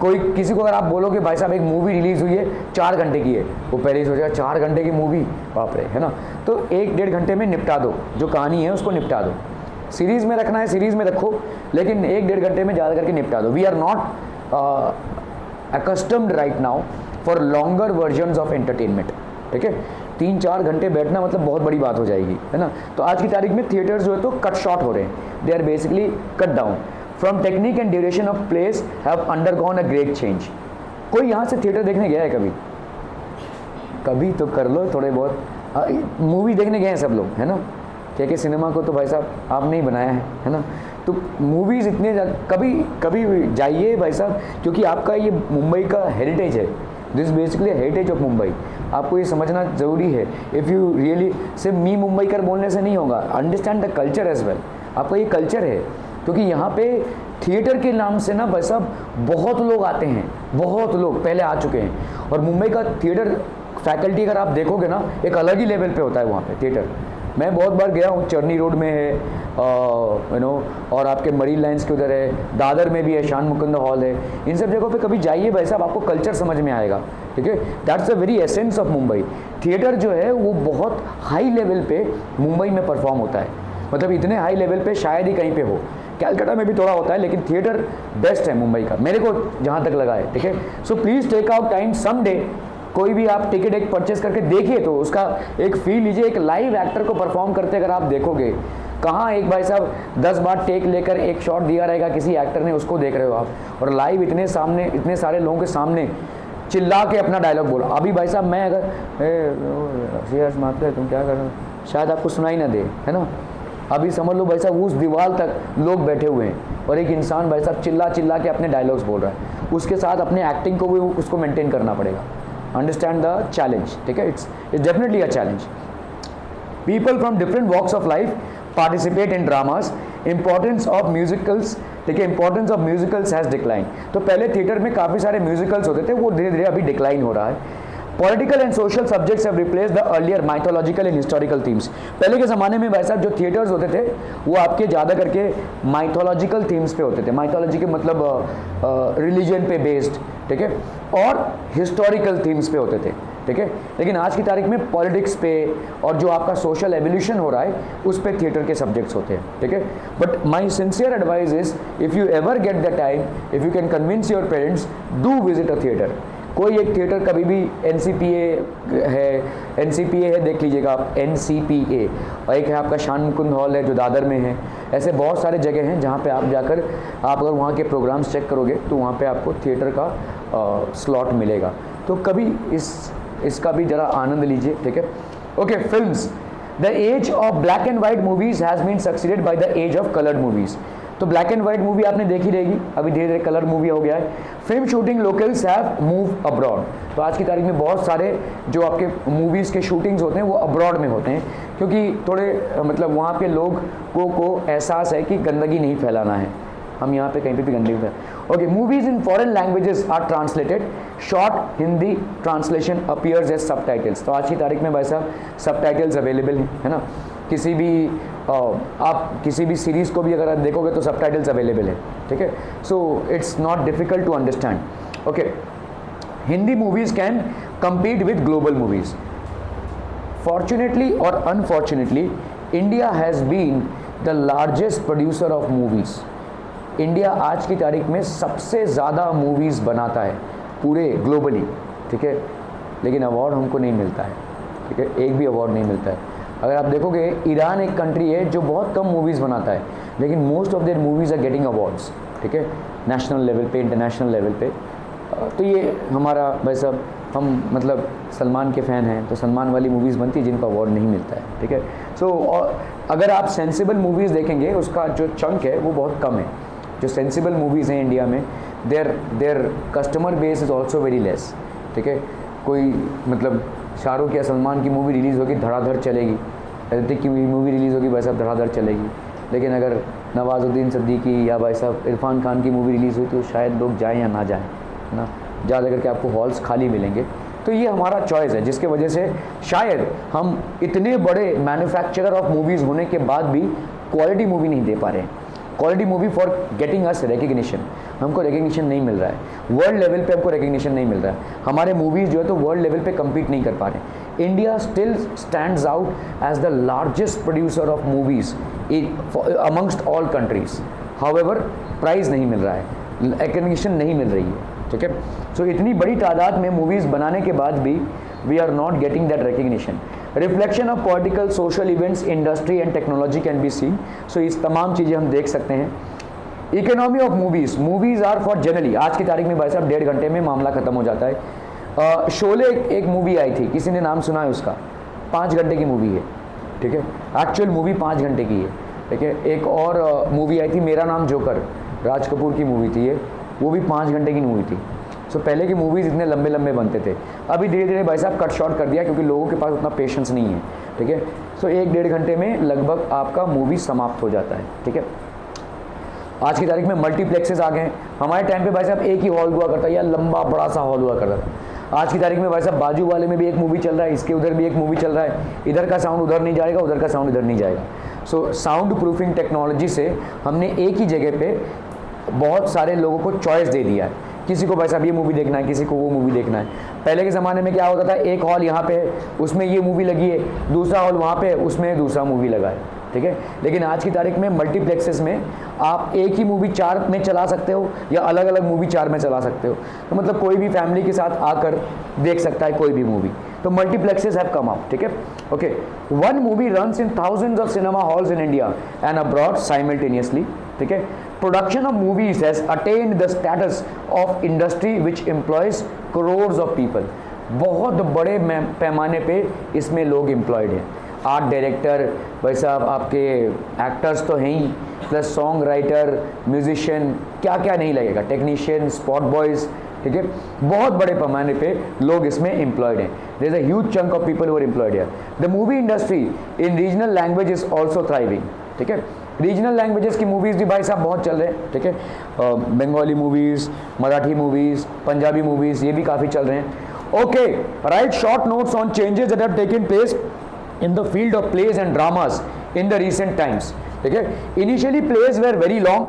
Speaker 2: किसी को अगर आप बोलो कि भाई साहब एक मूवी रिलीज हुई है 4 घंटे की है, वो पहले ही सोचेगा 4 घंटे की मूवी, बाप रे, है ना. तो 1-1.5 घंटे में निपटा दो, जो कहानी है उसको निपटा दो. सीरीज़ में रखना है सीरीज़ में रखो, लेकिन 1-1.5 घंटे में ज़्यादा करके निपटा दो. We are not accustomed right now for longer versions of entertainment, ठीक है। 3-4 घंटे बैठना मतलब बहुत बड़ी बात हो जाएगी, है ना। तो आज की तारीख में थिएटर्स जो है तो कट शॉर्ट हो रहे हैं, they are basically cut down from technique and duration of plays have undergone a great change. कोई यहाँ से थिएटर देखने गया है कभी? कभी तो कर लो थोड़े बहुत। मूवी देखने गए हैं सब लोग, है ना। क्या सिनेमा को तो भाई साहब आपने ही बनाया है ना। तो मूवीज़ इतने कभी कभी जाइए भाई साहब, क्योंकि आपका ये मुंबई का हेरिटेज है। This basically heritage of Mumbai. आपको ये समझना ज़रूरी है। इफ़ यू रियली सिर्फ मी मुंबई कर बोलने से नहीं होगा, understand the culture as well. आपका ये कल्चर है, क्योंकि यहाँ पे थिएटर के नाम से ना भाई साहब बहुत लोग आते हैं, बहुत लोग पहले आ चुके हैं। और मुंबई का थिएटर फैकल्टी अगर आप देखोगे ना, एक अलग ही लेवल पे होता है वहाँ पे थिएटर। मैं बहुत बार गया हूँ, चर्नी रोड में है यू नो, और आपके मरीन लाइन्स के उधर है, दादर में भी है, शान मुकुंद हॉल है। इन सब जगहों पे कभी जाइए भाई साहब, आपको कल्चर समझ में आएगा, ठीक है। That's the very essence of Mumbai. Theatre जो है वो बहुत हाई लेवल पे मुंबई में परफॉर्म होता है, मतलब इतने हाई लेवल पे शायद ही कहीं पे हो। कैलकाटा में भी थोड़ा होता है, लेकिन थिएटर बेस्ट है मुंबई का, मेरे को जहाँ तक लगा है, ठीक है। So please take out time some day, कोई भी आप टिकट एक परचेस करके देखिए, तो उसका एक फील लीजिए। एक लाइव एक्टर को परफॉर्म करते अगर आप देखोगे, कहाँ एक भाई साहब 10 बार टेक लेकर एक शॉट दिया रहेगा किसी एक्टर ने, उसको देख रहे हो आप, और लाइव इतने सामने, इतने सारे लोगों के सामने चिल्ला के अपना डायलॉग बोला। अभी भाई साहब मैं अगर सीरियस मारते हैं तुम क्या कर रहे हो, शायद आपको सुनाई ना दे, है ना। अभी समझ लो भाई साहब उस दीवार तक लोग बैठे हुए हैं और एक इंसान भाई साहब चिल्ला चिल्ला के अपने डायलॉग्स बोल रहा है, उसके साथ अपने एक्टिंग को भी उसको मेंटेन करना पड़ेगा। अंडरस्टैंड द चैलेंज, ठीक है। It's definitely a challenge. People from different walks of life participate in dramas. Importance of musicals, ठीक है, importance of musicals has decline. तो पहले थिएटर में काफ़ी सारे म्यूजिकल्स होते थे, वो धीरे धीरे अभी डिक्लाइन हो रहा है। Political and social subjects have replace the earlier mythological and historical themes. पहले के ज़माने में भाई साहब जो थिएटर्स होते थे वो आपके ज़्यादा करके माइथोलॉजिकल थीम्स पे होते थे। माइथोलॉजी के मतलब रिलीजन पे बेस्ड, ठीक है, और हिस्टोरिकल थीम्स पे होते थे, ठीक है। लेकिन आज की तारीख में पॉलिटिक्स पे और जो आपका सोशल एवोल्यूशन हो रहा है उस पे थिएटर के सब्जेक्ट्स होते हैं, ठीक है। But my sincere advice is, if you ever get the time, if you can convince your parents, do visit a theatre. कोई एक थिएटर कभी भी NCPA है, देख लीजिएगा आप, NCPA, और एक है आपका शान मुकुंद हॉल है जो दादर में है। ऐसे बहुत सारे जगह हैं जहाँ पे आप जाकर, आप अगर वहाँ के प्रोग्राम्स चेक करोगे तो वहाँ पे आपको थिएटर का स्लॉट मिलेगा। तो कभी इसका भी ज़रा आनंद लीजिए, ठीक है। Okay, films. The age of black and white movies has been succeeded by the age of coloured movies. तो ब्लैक एंड वाइट मूवी आपने देखी रहेगी, अभी धीरे धीरे कलर मूवी हो गया है। Film shooting locals have move abroad. तो आज की तारीख में बहुत सारे जो आपके मूवीज़ के शूटिंग्स होते हैं वो अब्रॉड में होते हैं, क्योंकि थोड़े मतलब वहाँ पे लोगों को एहसास है कि गंदगी नहीं फैलाना है, हम यहाँ पे कहीं पे भी गंदगी फैला। Okay, movies in foreign languages are translated, short Hindi translation appears as subtitles. तो आज की तारीख में भाई साहब सबटाइटल्स अवेलेबल हैं, है ना। किसी भी आप किसी भी सीरीज़ को भी अगर आप देखोगे तो सबटाइटल्स अवेलेबल है, ठीक है। So it's not difficult to understand. Okay, Hindi movies can compete with global movies. Fortunately or unfortunately, India has been the largest producer of movies. India आज की तारीख में सबसे ज़्यादा मूवीज़ बनाता है पूरे ग्लोबली, ठीक है, लेकिन अवार्ड हमको नहीं मिलता है, ठीक है, एक भी अवार्ड नहीं मिलता है। अगर आप देखोगे ईरान एक कंट्री है जो बहुत कम मूवीज़ बनाता है, लेकिन most of their movies are getting awards, ठीक है, नेशनल लेवल पे, इंटरनेशनल लेवल पे। तो ये हमारा भाई साहब, हम मतलब सलमान के फ़ैन हैं तो सलमान वाली मूवीज़ बनती है जिनको अवार्ड नहीं मिलता है, ठीक है। सो अगर आप सेंसिबल मूवीज़ देखेंगे उसका जो चंक है वो बहुत कम है। जो सेंसिबल मूवीज़ हैं इंडिया में, there customer base is also very less, ठीक है। कोई मतलब शाहरुख या सलमान की मूवी रिलीज़ होगी धड़ाधड़ चलेगी, ऋतिक की मूवी रिलीज़ होगी भाई साहब धड़ाधड़ चलेगी, लेकिन अगर नवाजुद्दीन सिद्दीकी या भाई साहब इरफान खान की मूवी रिलीज़ हुई तो शायद लोग जाएँ या ना जाएँ, है ना, ज़्यादा करके आपको हॉल्स खाली मिलेंगे। तो ये हमारा चॉइस है जिसके वजह से शायद हम इतने बड़े मैन्युफैक्चरर ऑफ मूवीज़ होने के बाद भी क्वालिटी मूवी नहीं दे पा रहे हैं। Quality movie for getting us recognition, हमको रिकग्निशन नहीं मिल रहा है, वर्ल्ड लेवल पे हमको रिकग्निशन नहीं मिल रहा है। हमारे मूवीज़ जो है तो वर्ल्ड लेवल पे कम्पीट नहीं कर पा रहे। India still stands out as the largest producer of movies amongst all countries. However prize नहीं मिल रहा है। रिकग्निशन नहीं मिल रही है, ठीक है। सो इतनी बड़ी तादाद में मूवीज़ बनाने के बाद भी we are not getting that recognition. Reflection of political, social events, industry and technology can be seen. So इस तमाम चीज़ें हम देख सकते हैं। Economy of movies, movies are for generally, आज की तारीख में भाई साहब 1.5 घंटे में मामला ख़त्म हो जाता है। शोले एक मूवी आई थी, किसी ने नाम सुना है उसका? 5 घंटे की मूवी है, ठीक है। एक्चुअल मूवी 5 घंटे की है, ठीक है। एक और मूवी आई थी मेरा नाम जोकर, राज कपूर की मूवी थी ये, वो भी 5 घंटे की मूवी थी। सो पहले की मूवीज़ इतने लंबे लंबे बनते थे, अभी धीरे धीरे भाई साहब कट शॉर्ट कर दिया क्योंकि लोगों के पास उतना पेशेंस नहीं है, ठीक है। सो 1-1.5 घंटे में लगभग आपका मूवी समाप्त हो जाता है, ठीक है। आज की तारीख में मल्टीप्लेक्सेस आ गए। हमारे टाइम पे भाई साहब एक ही हॉल हुआ करता या लंबा बड़ा सा हॉल हुआ करता था। आज की तारीख में भाई साहब बाजू वाले में भी एक मूवी चल रहा है, इसके उधर भी एक मूवी चल रहा है, इधर का साउंड उधर नहीं जाएगा, उधर का साउंड इधर नहीं जाएगा। सो साउंड प्रूफिंग टेक्नोलॉजी से हमने एक ही जगह पे बहुत सारे लोगों को चॉइस दे दिया है। किसी को भाई साहब ये मूवी देखना है, किसी को वो मूवी देखना है। पहले के ज़माने में क्या होता था, एक हॉल यहाँ पे है उसमें ये मूवी लगी है, दूसरा हॉल वहाँ पे है उसमें दूसरा मूवी लगा है, ठीक है। लेकिन आज की तारीख में मल्टीप्लेक्सेस में आप एक ही मूवी 4 में चला सकते हो या अलग अलग मूवी 4 में चला सकते हो। तो मतलब कोई भी फैमिली के साथ आकर देख सकता है कोई भी मूवी। तो मल्टीप्लेक्सेस हैव कम अप, ठीक है। Okay, one movie runs in thousands of cinema halls in India and abroad simultaneously, ठीक है। Production of movies has attend the status of industry which employees crores of people. बहुत बड़े पैमाने पे इसमें लोग एम्प्लॉयड हैं। आर्ट डायरेक्टर भाई साहब, आपके एक्टर्स तो हैं ही, प्लस सॉन्ग राइटर, म्यूजिशियन, क्या क्या नहीं लगेगा, टेक्नीशियन, स्पॉट बॉयज़, ठीक है। बहुत बड़े पैमाने पे लोग इसमें एम्प्लॉयड हैं। There is a huge chunk of people who are employed here. The movie industry in regional language is also thriving, ठीक है। रीजनल लैंग्वेजेस की मूवीज़ भी भाई साहब बहुत चल रहे हैं, ठीक है। Bengali movies, Marathi movies, Punjabi movies, ये भी काफ़ी चल रहे हैं। Okay, right short notes on changes that have taken place in the field of plays and dramas in the recent times, ठीक है। initially plays were very long,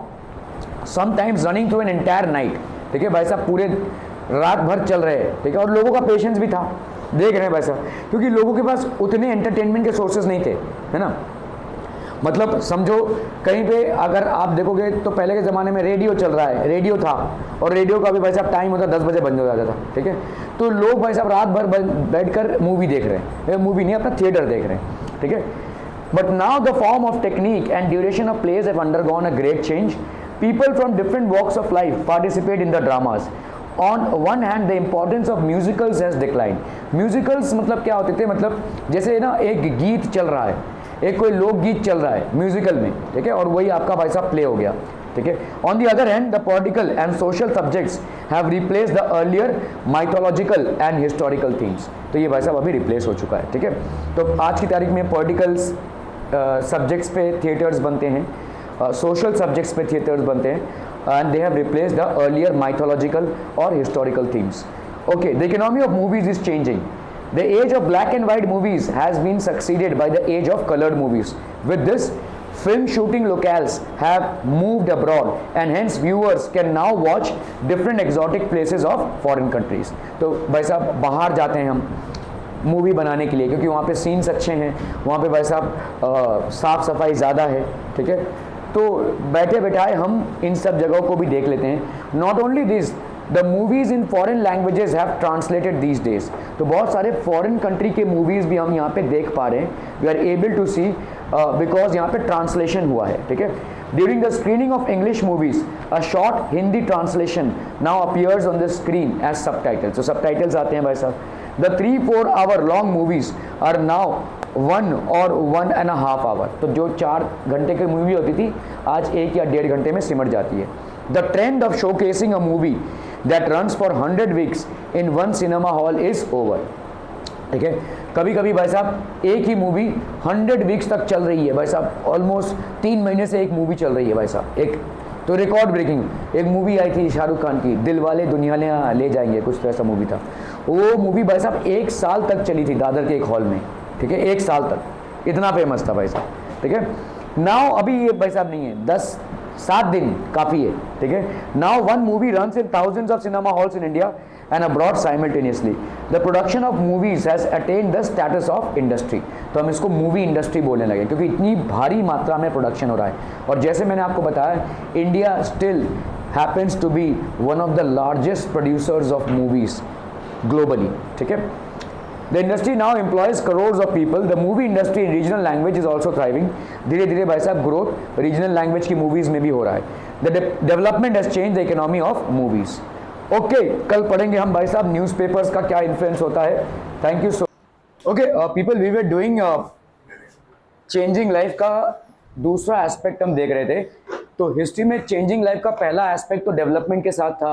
Speaker 2: sometimes running to an entire night, ठीक है भाई साहब, पूरे रात भर चल रहे हैं, ठीक है। और लोगों का पेशेंस भी था, देख रहे हैं भाई साहब, क्योंकि लोगों के पास उतने एंटरटेनमेंट के सोर्सेज नहीं थे, है ना। मतलब समझो कहीं पे अगर आप देखोगे तो पहले के ज़माने में रेडियो चल रहा है, रेडियो था और रेडियो का भी भाई साहब टाइम होता 10 बजे बंद हो जाता था, ठीक है। तो लोग भाई साहब रात भर बैठकर मूवी देख रहे हैं, मूवी नहीं, अपना थिएटर देख रहे हैं, ठीक है। But now the form of technique and duration of plays have undergone a great change. People from different walks of life participate in the dramas. On one hand the importance of musicals has decline. Musicals मतलब क्या होते थे, मतलब जैसे ना एक गीत चल रहा है, एक कोई लोकगीत चल रहा है म्यूजिकल में, ठीक है, और वही आपका भाई साहब प्ले हो गया, ठीक है। On the other hand the political and social subjects have replace the earlier mythological and historical themes. तो ये भाई साहब अभी रिप्लेस हो चुका है, ठीक है। तो आज की तारीख में पॉलिटिकल्स सब्जेक्ट्स पे थिएटर्स बनते हैं, सोशल सब्जेक्ट्स पे थिएटर्स बनते हैं, and they have replace the earlier mythological और historical themes. Okay, the economy of movies is changing. The age of black and white movies has been succeeded by the age of colored movies. With this, film shooting locales have moved abroad and hence viewers can now watch different exotic places of foreign countries. तो भाई साहब बाहर जाते हैं हम movie बनाने के लिए क्योंकि वहाँ पे सीन्स अच्छे हैं, वहाँ पे भाई साहब साफ़ सफाई ज़्यादा है, ठीक है। तो बैठे बैठाए हम इन सब जगहों को भी देख लेते हैं। Not only this, the movies in foreign languages have translated these days. तो बहुत सारे फॉरेन कंट्री के मूवीज़ भी हम यहाँ पे देख पा रहे हैं, we are able to see because यहाँ पे ट्रांसलेशन हुआ है, ठीक है। During the screening of English movies a short Hindi translation now appears on the screen as subtitles. तो सबटाइटल्स आते हैं भाई साहब। The 3-4 hour long movies are now 1 और 1.5 आवर। तो जो 4 घंटे की मूवी होती थी आज 1 या 1.5 घंटे में सिमट जाती है। The trend of showcasing a movie that runs for 100 weeks in one cinema hall is over, ठीक है। कभी कभी भाई साहब एक ही मूवी 100 वीक्स तक चल रही है भाई साहब, ऑलमोस्ट 3 महीने से एक मूवी चल रही है भाई साहब। एक तो रिकॉर्ड ब्रेकिंग एक मूवी आई थी शाहरुख खान की, दिल वाले दुनिया ले जाएंगे, कुछ तो ऐसा मूवी था। वो मूवी भाई साहब 1 साल तक चली थी दादर के एक हॉल में, ठीक है, 1 साल तक, इतना फेमस था भाई साहब, ठीक है। नाउ अभी ये भाई साहब नहीं है, 7 दिन काफ़ी है, ठीक है। Now one movie runs in thousands of cinema halls in India and abroad simultaneously. The production of movies has attend the status of industry. तो हम इसको मूवी इंडस्ट्री बोलने लगे क्योंकि इतनी भारी मात्रा में प्रोडक्शन हो रहा है। और जैसे मैंने आपको बताया, India still happens to be one of the largest producers of movies globally. ठीक है, the industry now employs crores of people. The movie industry in regional language is also thriving. धीरे धीरे भाई साहब ग्रोथ रीजनल लैंग्वेज की movies में भी हो रहा है. The development has changed the economy of movies. Okay, कल पढ़ेंगे हम भाई साहब न्यूज़पेपर्स का क्या इन्फ्लुएंस होता है. Thank you so. Okay people, we were doing changing life का दूसरा एस्पेक्ट हम देख रहे थे. तो हिस्ट्री में चेंजिंग लाइफ का पहला एस्पेक्ट तो डेवलपमेंट के साथ था,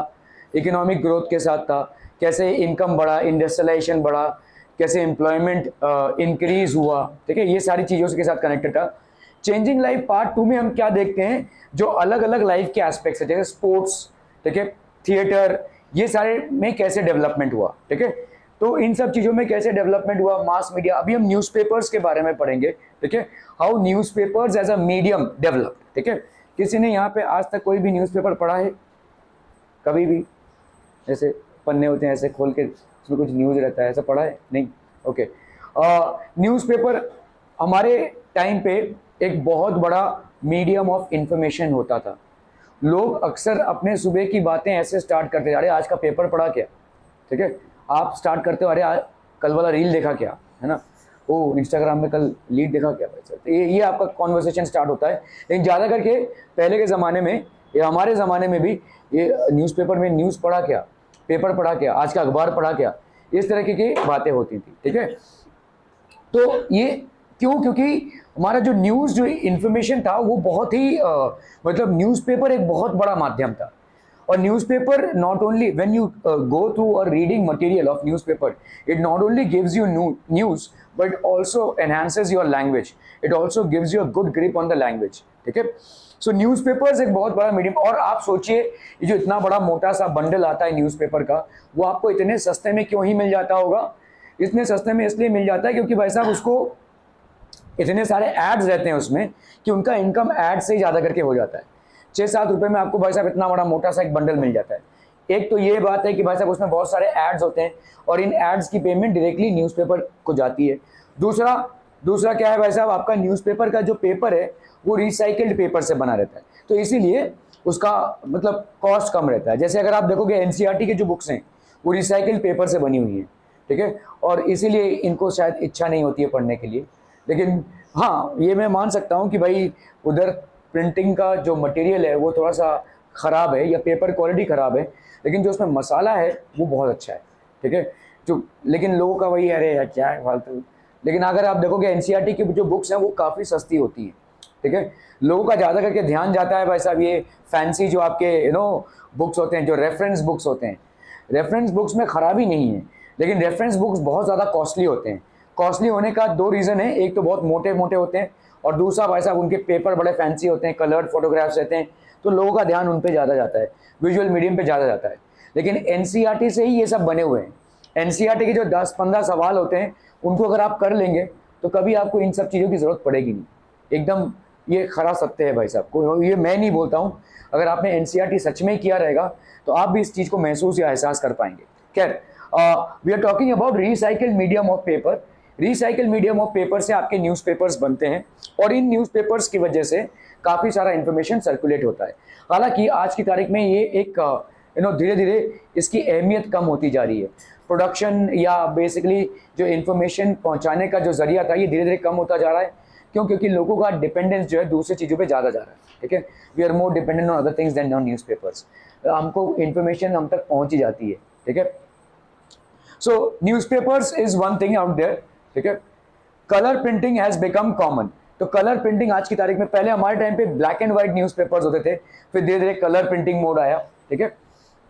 Speaker 2: इकोनॉमिक ग्रोथ के साथ था, कैसे इनकम बढ़ा, इंडस्ट्रियलाइजेशन बढ़ा, कैसे एम्प्लॉयमेंट इंक्रीज हुआ. ठीक है, ये सारी चीज़ों के साथ कनेक्टेड था. चेंजिंग लाइफ पार्ट 2 में हम क्या देखते हैं, जो अलग अलग लाइफ के एस्पेक्ट्स है, जैसे स्पोर्ट्स, ठीक है, थिएटर, ये सारे में कैसे डेवलपमेंट हुआ. ठीक है, तो इन सब चीज़ों में कैसे डेवलपमेंट हुआ. मास मीडिया, अभी हम न्यूज़पेपर्स के बारे में पढ़ेंगे. ठीक है, how newspapers as a medium develop. ठीक है, किसी ने यहाँ पे आज तक कोई भी न्यूज़पेपर पढ़ा है कभी भी? ऐसे पन्ने होते हैं ऐसे खोल के, उसमें कुछ न्यूज़ रहता है, ऐसा पढ़ा है? नहीं. ओके, न्यूज़पेपर हमारे टाइम पे एक बहुत बड़ा मीडियम ऑफ इंफॉर्मेशन होता था. लोग अक्सर अपने सुबह की बातें ऐसे स्टार्ट करते थे, अरे आज का पेपर पढ़ा क्या. ठीक है, आप स्टार्ट करते हो, अरे कल वाला रील देखा क्या, है ना, ओ इंस्टाग्राम में कल लीड देखा क्या. तो ये आपका कॉन्वर्सेशन स्टार्ट होता है. लेकिन ज़्यादा करके पहले के ज़माने में या हमारे ज़माने में भी ये न्यूज़पेपर में न्यूज़ पढ़ा क्या, पेपर पढ़ा क्या, आज का अखबार पढ़ा क्या, इस तरह की बातें होती थी. ठीक है, तो ये क्यों, क्योंकि हमारा जो न्यूज़ जो इन्फॉर्मेशन था वो बहुत ही मतलब न्यूज़पेपर एक बहुत बड़ा माध्यम था. और newspaper not only when you go through a reading material of newspaper, it not only gives you news but also enhances your language. It also gives you a good grip on the language. ठीक है, so newspapers एक बहुत बड़ा medium. और आप सोचिए, ये जो इतना बड़ा मोटा सा बंडल आता है न्यूज़पेपर का, वो आपको इतने सस्ते में क्यों ही मिल जाता होगा. इतने सस्ते में इसलिए मिल जाता है क्योंकि भाई साहब उसको इतने सारे एड्स रहते हैं उसमें कि उनका इनकम एड से ही ज़्यादा करके हो जाता है. 6-7 रुपये में आपको भाई साहब इतना बड़ा मोटा सा एक बंडल मिल जाता है. एक तो ये बात है कि भाई साहब उसमें बहुत सारे एड्स होते हैं और इन एड्स की पेमेंट डायरेक्टली न्यूज़पेपर को जाती है. दूसरा क्या है भाई साहब, आपका न्यूज़पेपर का जो पेपर है वो रिसाइकल्ड पेपर से बना रहता है, तो इसीलिए उसका मतलब कॉस्ट कम रहता है. जैसे अगर आप देखोगे एनसीईआरटी के जो बुक्स हैं वो रिसाइकल्ड पेपर से बनी हुई हैं. ठीक है, और इसीलिए इनको शायद इच्छा नहीं होती है पढ़ने के लिए. लेकिन हाँ, ये मैं मान सकता हूँ कि भाई उधर प्रिंटिंग का जो मटेरियल है वो थोड़ा सा ख़राब है या पेपर क्वालिटी ख़राब है, लेकिन जो उसमें मसाला है वो बहुत अच्छा है. ठीक है, जो लेकिन लोगों का वही, अरे यार क्या है फालतू. लेकिन अगर आप देखोगे एनसीईआरटी की जो बुक्स हैं वो काफ़ी सस्ती होती हैं. ठीक है, लोगों का ज़्यादा करके ध्यान जाता है भाई साहब ये फैंसी जो आपके बुक्स होते हैं, जो रेफरेंस बुक्स होते हैं. रेफरेंस बुक्स में ख़राबी नहीं है, लेकिन रेफरेंस बुक्स बहुत ज़्यादा कॉस्टली होते हैं. कॉस्टली होने का 2 रीज़न है, एक तो बहुत मोटे मोटे होते हैं और दूसरा भाई साहब उनके पेपर बड़े फैंसी होते हैं, कलर्ड फोटोग्राफ्स रहते हैं, तो लोगों का ध्यान उन पे ज़्यादा जाता है, विजुअल मीडियम पे ज़्यादा जाता है. लेकिन एनसीईआरटी से ही ये सब बने हुए हैं. एनसीईआरटी के जो 10-15 सवाल होते हैं उनको अगर आप कर लेंगे तो कभी आपको इन सब चीज़ों की ज़रूरत पड़ेगी नहीं. एकदम ये खरा सत्य है भाई साहब को, ये मैं नहीं बोलता हूँ. अगर आपने एनसीईआरटी सच में किया रहेगा तो आप भी इस चीज़ को महसूस या एहसास कर पाएंगे. खैर, we are talking about recycled medium of paper. Recycle medium of paper से आपके न्यूज़पेपर्स बनते हैं और इन न्यूज़पेपर्स की वजह से काफ़ी सारा इन्फॉर्मेशन सर्कुलेट होता है. हालांकि आज की तारीख में ये एक धीरे धीरे इसकी अहमियत कम होती जा रही है. प्रोडक्शन या बेसिकली जो इन्फॉर्मेशन पहुंचाने का जो जरिया था ये धीरे धीरे कम होता जा रहा है. क्यों? क्योंकि लोगों का डिपेंडेंस जो है दूसरी चीज़ों पे ज़्यादा जा रहा है. ठीक है, we are more dependent on other things than on newspapers. हमको इन्फॉर्मेशन हम तक पहुँच ही जाती है. ठीक है, so newspapers is one thing out there. ठीक है, colour printing has become common. तो कलर प्रिंटिंग आज की तारीख में, पहले हमारे टाइम पे ब्लैक एंड व्हाइट न्यूज़पेपर्स होते थे, फिर धीरे धीरे कलर प्रिंटिंग मोड आया. ठीक है,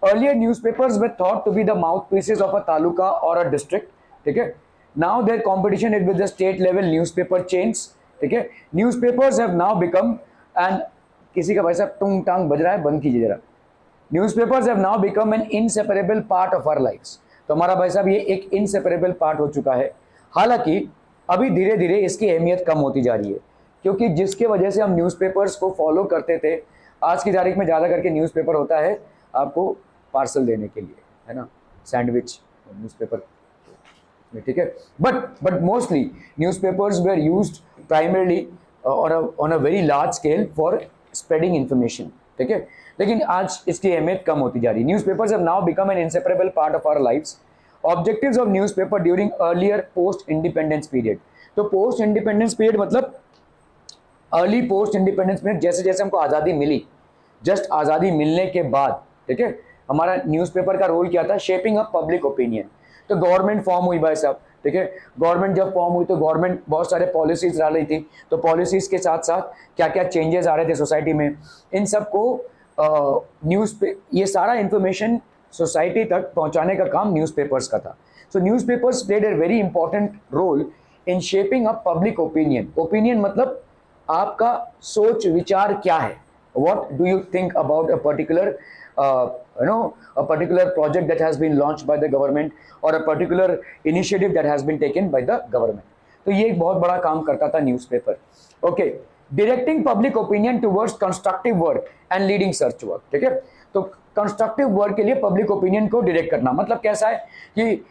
Speaker 2: earlier newspapers were thought to be the mouth pieces of a taluka और अ डिस्ट्रिक्ट. ठीक है, now there competition is with the state level newspaper chains. ठीक है, newspapers have now become, and किसी का भाई साहब टूंग टांग बज रहा है, बंद कीजिए जरा. Newspapers have now become an inseparable part of our lifes. तो हमारा भाई साहब ये एक इनसेपरेबल पार्ट हो चुका है. हालांकि अभी धीरे धीरे इसकी अहमियत कम होती जा रही है, क्योंकि जिसके वजह से हम न्यूज़पेपर्स को फॉलो करते थे, आज की तारीख में ज़्यादा करके न्यूज़पेपर होता है आपको पार्सल देने के लिए, है ना, सैंडविच न्यूज़पेपर में. ठीक है, but mostly newspapers where used primarily on a very large scale for spreading information. ठीक है, लेकिन आज इसकी अहमियत कम होती जा रही है। Newspapers have now become an inseparable part of our lives. Objectives of newspaper during earlier post independence period. तो पोस्ट इंडिपेंडेंस पीरियड मतलब अर्ली पोस्ट इंडिपेंडेंस पीरियड, जैसे जैसे हमको आज़ादी मिली, जस्ट आज़ादी मिलने के बाद, ठीक है, हमारा न्यूज़पेपर का रोल क्या था? Shaping up public opinion. तो गवर्नमेंट फॉर्म हुई भाई साहब, ठीक है, गवर्नमेंट जब फॉर्म हुई तो गवर्नमेंट बहुत सारे पॉलिसीज ला रही थी, तो पॉलिसीज के साथ साथ क्या क्या चेंजेस आ रहे थे सोसाइटी में, इन सबको न्यूज़ पे ये सारा इंफॉर्मेशन सोसाइटी तक पहुंचाने का काम न्यूज़पेपर्स का था। So newspapers played a very important role in shaping up public opinion. Opinion मतलब आपका सोच विचार क्या है, what do you think about a particular a particular project that has been launched by the government or a particular initiative that has been taken by the government। तो ये एक बहुत बड़ा काम करता था newspaper. Okay, directing public opinion towards constructive work and leading search work, ठीक है। तो कंस्ट्रक्टिव वर्क के लिए पब्लिक ओपिनियन को डायरेक्ट करना मतलब कैसा है कि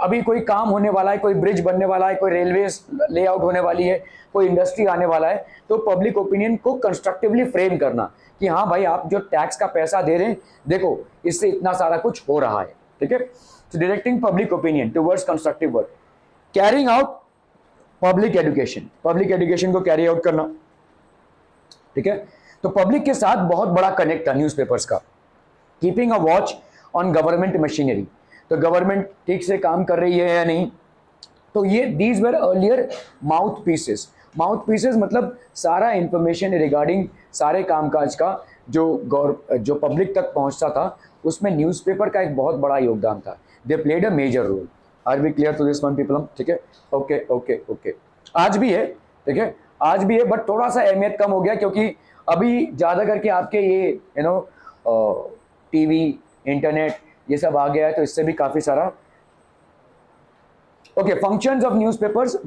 Speaker 2: अभी कोई काम होने वाला है, कोई ब्रिज बनने वाला है, कोई रेलवे लेआउट होने वाली है, कोई इंडस्ट्री आने वाला है, तो पब्लिक ओपिनियन को कंस्ट्रक्टिवली फ्रेम करना कि हाँ भाई आप जो टैक्स का पैसा दे रहे हैं, देखो इससे इतना सारा कुछ हो रहा है, ठीक है। तो directing public opinion towards constructive work. Carrying out public education, public education को कैरी आउट करना, ठीक है। तो पब्लिक के साथ बहुत बड़ा कनेक्ट था न्यूज़पेपर्स का। Keeping a watch on government machinery, तो गवर्नमेंट ठीक से काम कर रही है या नहीं, तो ये these were earlier mouth pieces. Mouth pieces मतलब सारा इंफॉर्मेशन रिगार्डिंग सारे कामकाज का जो पब्लिक तक पहुंचता था, उसमें न्यूज़पेपर का एक बहुत बड़ा योगदान था। They played a major role. Are we clear to this one people? ठीक है, ओके ओके ओके। आज भी है, ठीक है, आज भी है, बट थोड़ा सा अहमियत कम हो गया क्योंकि अभी ज़्यादा करके आपके ये टीवी इंटरनेट ये सब आ गया है, तो इससे भी काफ़ी सारा। Okay, functions of newspapers,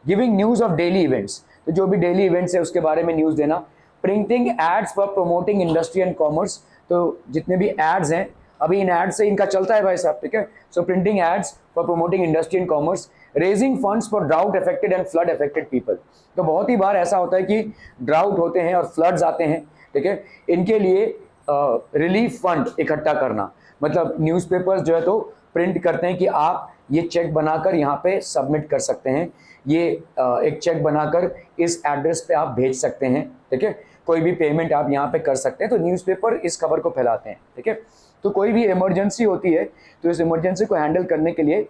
Speaker 2: giving news of daily events, तो जो भी डेली इवेंट्स है उसके बारे में न्यूज़ देना। Printing ads for promoting industry and commerce, तो जितने भी एड्स हैं अभी इन एड्स से इनका चलता है भाई साहब, ठीक है। So printing ads for promoting industry and commerce. Raising funds for drought affected and flood affected people, तो बहुत ही बार ऐसा होता है कि ड्राउट होते हैं और फ्लड्स आते हैं, ठीक है, इनके लिए रिलीफ फंड इकट्ठा करना। मतलब न्यूज़पेपर्स जो है तो प्रिंट करते हैं कि आप ये चेक बनाकर यहाँ पे सबमिट कर सकते हैं, ये एक चेक बनाकर इस एड्रेस पे आप भेज सकते हैं, ठीक है, कोई भी पेमेंट आप यहाँ पे कर सकते हैं। तो न्यूज़पेपर इस खबर को फैलाते हैं, ठीक है। तो कोई भी इमरजेंसी होती है तो इस इमरजेंसी को हैंडल करने के लिए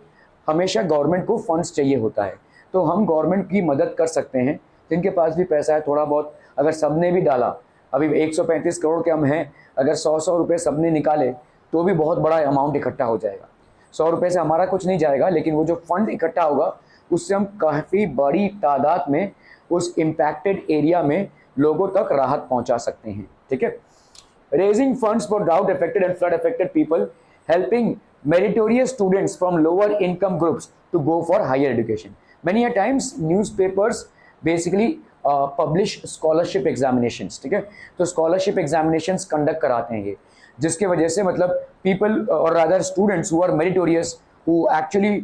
Speaker 2: हमेशा गवर्नमेंट को फंड्स चाहिए होता है, तो हम गवर्नमेंट की मदद कर सकते हैं। जिनके पास भी पैसा है थोड़ा बहुत, अगर सबने भी डाला, अभी 135 करोड़ के हम हैं, अगर 100 रुपये सबने निकाले तो भी बहुत बड़ा अमाउंट इकट्ठा हो जाएगा। 100 रुपये से हमारा कुछ नहीं जाएगा, लेकिन वो जो फंड इकट्ठा होगा उससे हम काफ़ी बड़ी तादाद में उस इम्पैक्टेड एरिया में लोगों तक राहत पहुंचा सकते हैं, ठीक है। Raising funds for drought affected and flood affected people, helping meritorious students from lower income groups to go for higher education. Many a times newspapers basically publish scholarship examinations, ठीक है। तो स्कॉलरशिप एग्जामिनेशंस कंडक्ट कराते हैं ये, जिसके वजह से मतलब पीपल और rather students who are meritorious, who actually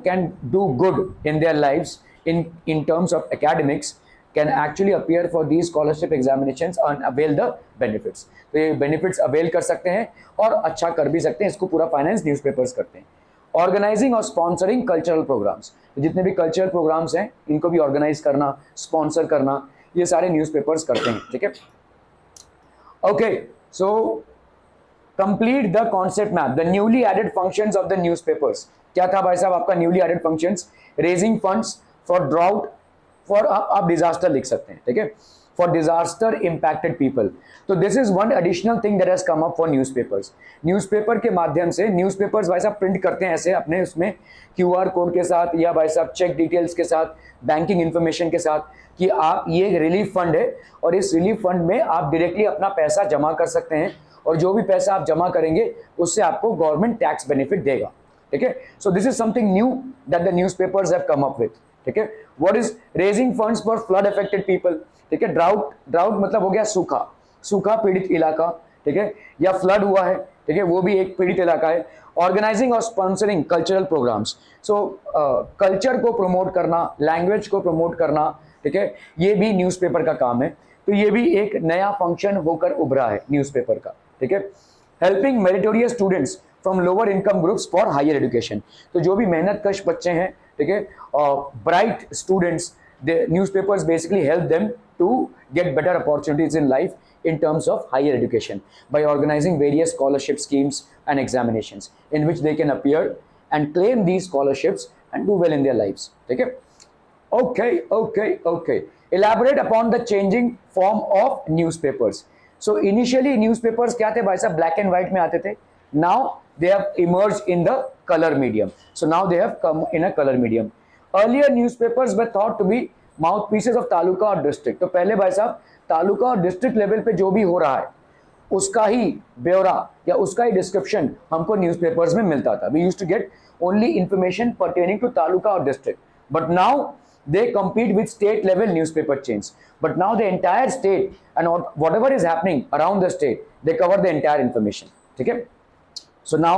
Speaker 2: can do good in their lives in terms of academics, can actually appear for these scholarship examinations and avail the benefits। तो ये benefits avail कर सकते हैं और अच्छा कर भी सकते हैं, इसको पूरा फाइनेंस न्यूज़पेपर्स करते हैं। ऑर्गेनाइजिंग और स्पॉन्सरिंग कल्चरल प्रोग्राम्स, तो जितने भी कल्चरल प्रोग्राम्स हैं इनको भी ऑर्गेनाइज करना, स्पॉन्सर करना, ये सारे न्यूज़पेपर्स करते हैं, ठीक है। Okay, so complete the concept map, the newly added functions of the newspapers. क्या था भाई साहब आपका newly added functions? Raising funds for drought, for आप डिजास्टर लिख सकते हैं, ठीक है, फॉर डिजास्टर इम्पैक्टेड पीपल। तो this is one additional thing that has come up for newspapers. Newspaper के माध्यम से न्यूज़पेपर्स भाई साहब प्रिंट करते हैं ऐसे अपने उसमें QR कोड के साथ या भाई साहब चेक डिटेल्स के साथ, बैंकिंग इंफॉर्मेशन के साथ, कि आप ये रिलीफ फंड है और इस रिलीफ फंड में आप डायरेक्टली अपना पैसा जमा कर सकते हैं और जो भी पैसा आप जमा करेंगे उससे आपको गवर्नमेंट टैक्स बेनिफिट देगा, ठीक है। सो this is something knew that the newspapers have come up with, ठीक है। What is raising funds for flood affected people, ठीक है। ड्राउट मतलब हो गया सूखा पीड़ित इलाका, ठीक है, या फ्लड हुआ है, ठीक है, वो भी एक पीड़ित इलाका है। ऑर्गेनाइजिंग और sponsoring cultural programmes, so culture को प्रमोट करना, लैंग्वेज को प्रमोट करना, ठीक है, ये भी न्यूज़पेपर का काम है। तो ये भी एक नया फंक्शन होकर उभरा है न्यूज़पेपर का, ठीक है। Helping meritorious students from lower income groups for higher education, तो जो भी मेहनत कश बच्चे हैं, ठीक है, bright students, the newspapers basically help them to get better opportunities in life in terms of higher education by organizing various scholarship schemes and examinations in which they can appear and claim these scholarships and do well in their lives. Okay, okay. Elaborate upon the changing form of newspapers. So initially newspapers क्या थे भाई साहब, black and white में आते थे. Now they have emerged in the color medium. So now they have come in a color medium. Earlier newspapers were thought to be mouthpieces of taluka और district. तो पहले भाई साहब तालुका और डिस्ट्रिक्ट लेवल पे जो भी हो रहा है उसका ही ब्यौरा या उसका ही डिस्क्रिप्शन हमको न्यूज़पेपर्स में मिलता था. We used to get only information pertaining to taluka और district. But now they compete with state level newspaper chains. But now the entire state and whatever is happening around the state, they cover the entire information. ठीक है. So now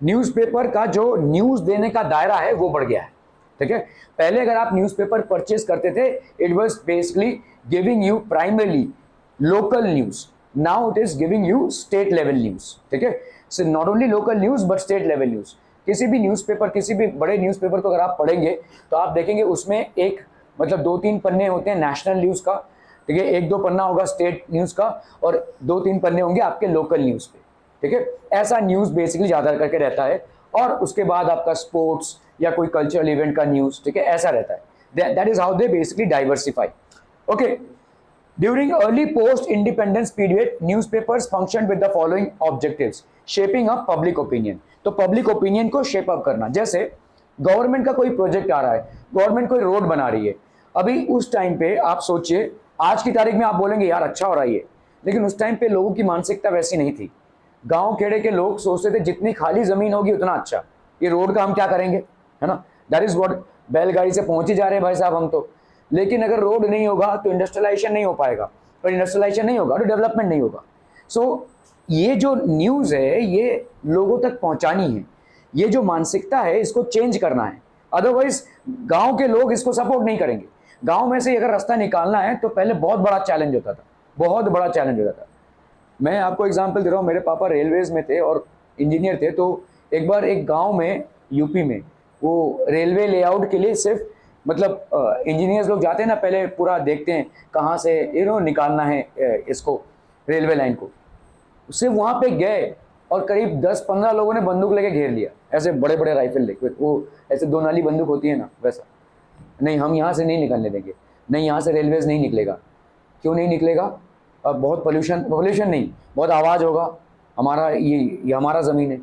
Speaker 2: newspaper का जो news देने का दायरा है वो बढ़ गया है. ठीक है. पहले अगर आप न्यूज़पेपर परचेज करते थे, it was basically giving you primarily local news. Now it is giving you state level news. ठीक है. So not only local news but state level news. किसी भी न्यूज़पेपर, किसी भी बड़े न्यूज़पेपर को अगर आप पढ़ेंगे तो आप देखेंगे उसमें एक मतलब 2-3 पन्ने होते हैं नेशनल न्यूज़ का, ठीक है, 1-2 पन्ना होगा स्टेट न्यूज़ का और 2-3 पन्ने होंगे आपके लोकल न्यूज़ पे. ठीक है. ऐसा न्यूज़ बेसिकली ज़्यादा करके रहता है. और उसके बाद आपका स्पोर्ट्स या कोई कल्चरल इवेंट का न्यूज़, ठीक है, ऐसा रहता है. That is how they basically diversify. Okay. During early post-independence period, newspapers functioned with the following objectives: shaping up public opinion. तो पब्लिक ओपिनियन को शेप अप करना. जैसे गवर्नमेंट का कोई प्रोजेक्ट आ रहा है, गवर्नमेंट कोई रोड बना रही है, अभी उस टाइम पे आप सोचिए, आज की तारीख में आप बोलेंगे यार अच्छा हो रहा है ये, लेकिन उस टाइम पे लोगों की मानसिकता वैसी नहीं थी. गांव खेड़े के लोग सोचते थे जितनी खाली जमीन होगी उतना अच्छा, ये रोड का हम क्या करेंगे, है ना. दैट इज व्हाट, बैलगाड़ी से पहुंच ही जा रहे हैं भाई साहब हम तो. लेकिन अगर रोड नहीं होगा तो इंडस्ट्रियलाइजेशन नहीं हो पाएगा, और इंडस्ट्रियलाइजेशन नहीं होगा तो डेवलपमेंट नहीं होगा. सो ये जो न्यूज़ है ये लोगों तक पहुंचानी है, ये जो मानसिकता है इसको चेंज करना है. अदरवाइज गांव के लोग इसको सपोर्ट नहीं करेंगे. गांव में से अगर रास्ता निकालना है तो पहले बहुत बड़ा चैलेंज होता था, बहुत बड़ा चैलेंज होता था. मैं आपको एग्जांपल दे रहा हूँ, मेरे पापा रेलवेज में थे और इंजीनियर थे. तो एक बार एक गाँव में यूपी में वो रेलवे लेआउट के लिए सिर्फ मतलब इंजीनियर्स लोग जाते हैं ना, पहले पूरा देखते हैं कहाँ से निकालना है इसको रेलवे लाइन को. सिर्फ वहाँ पे गए और करीब 10-15 लोगों ने बंदूक लेके घेर लिया, ऐसे बड़े बड़े राइफल लेके, वो ऐसे 2 नाली बंदूक होती है ना वैसा. नहीं हम यहाँ से नहीं निकलने देंगे, नहीं यहाँ से रेलवेज नहीं निकलेगा. क्यों नहीं निकलेगा? अब बहुत पोल्यूशन नहीं, बहुत आवाज़ होगा, हमारा ये हमारा ज़मीन है.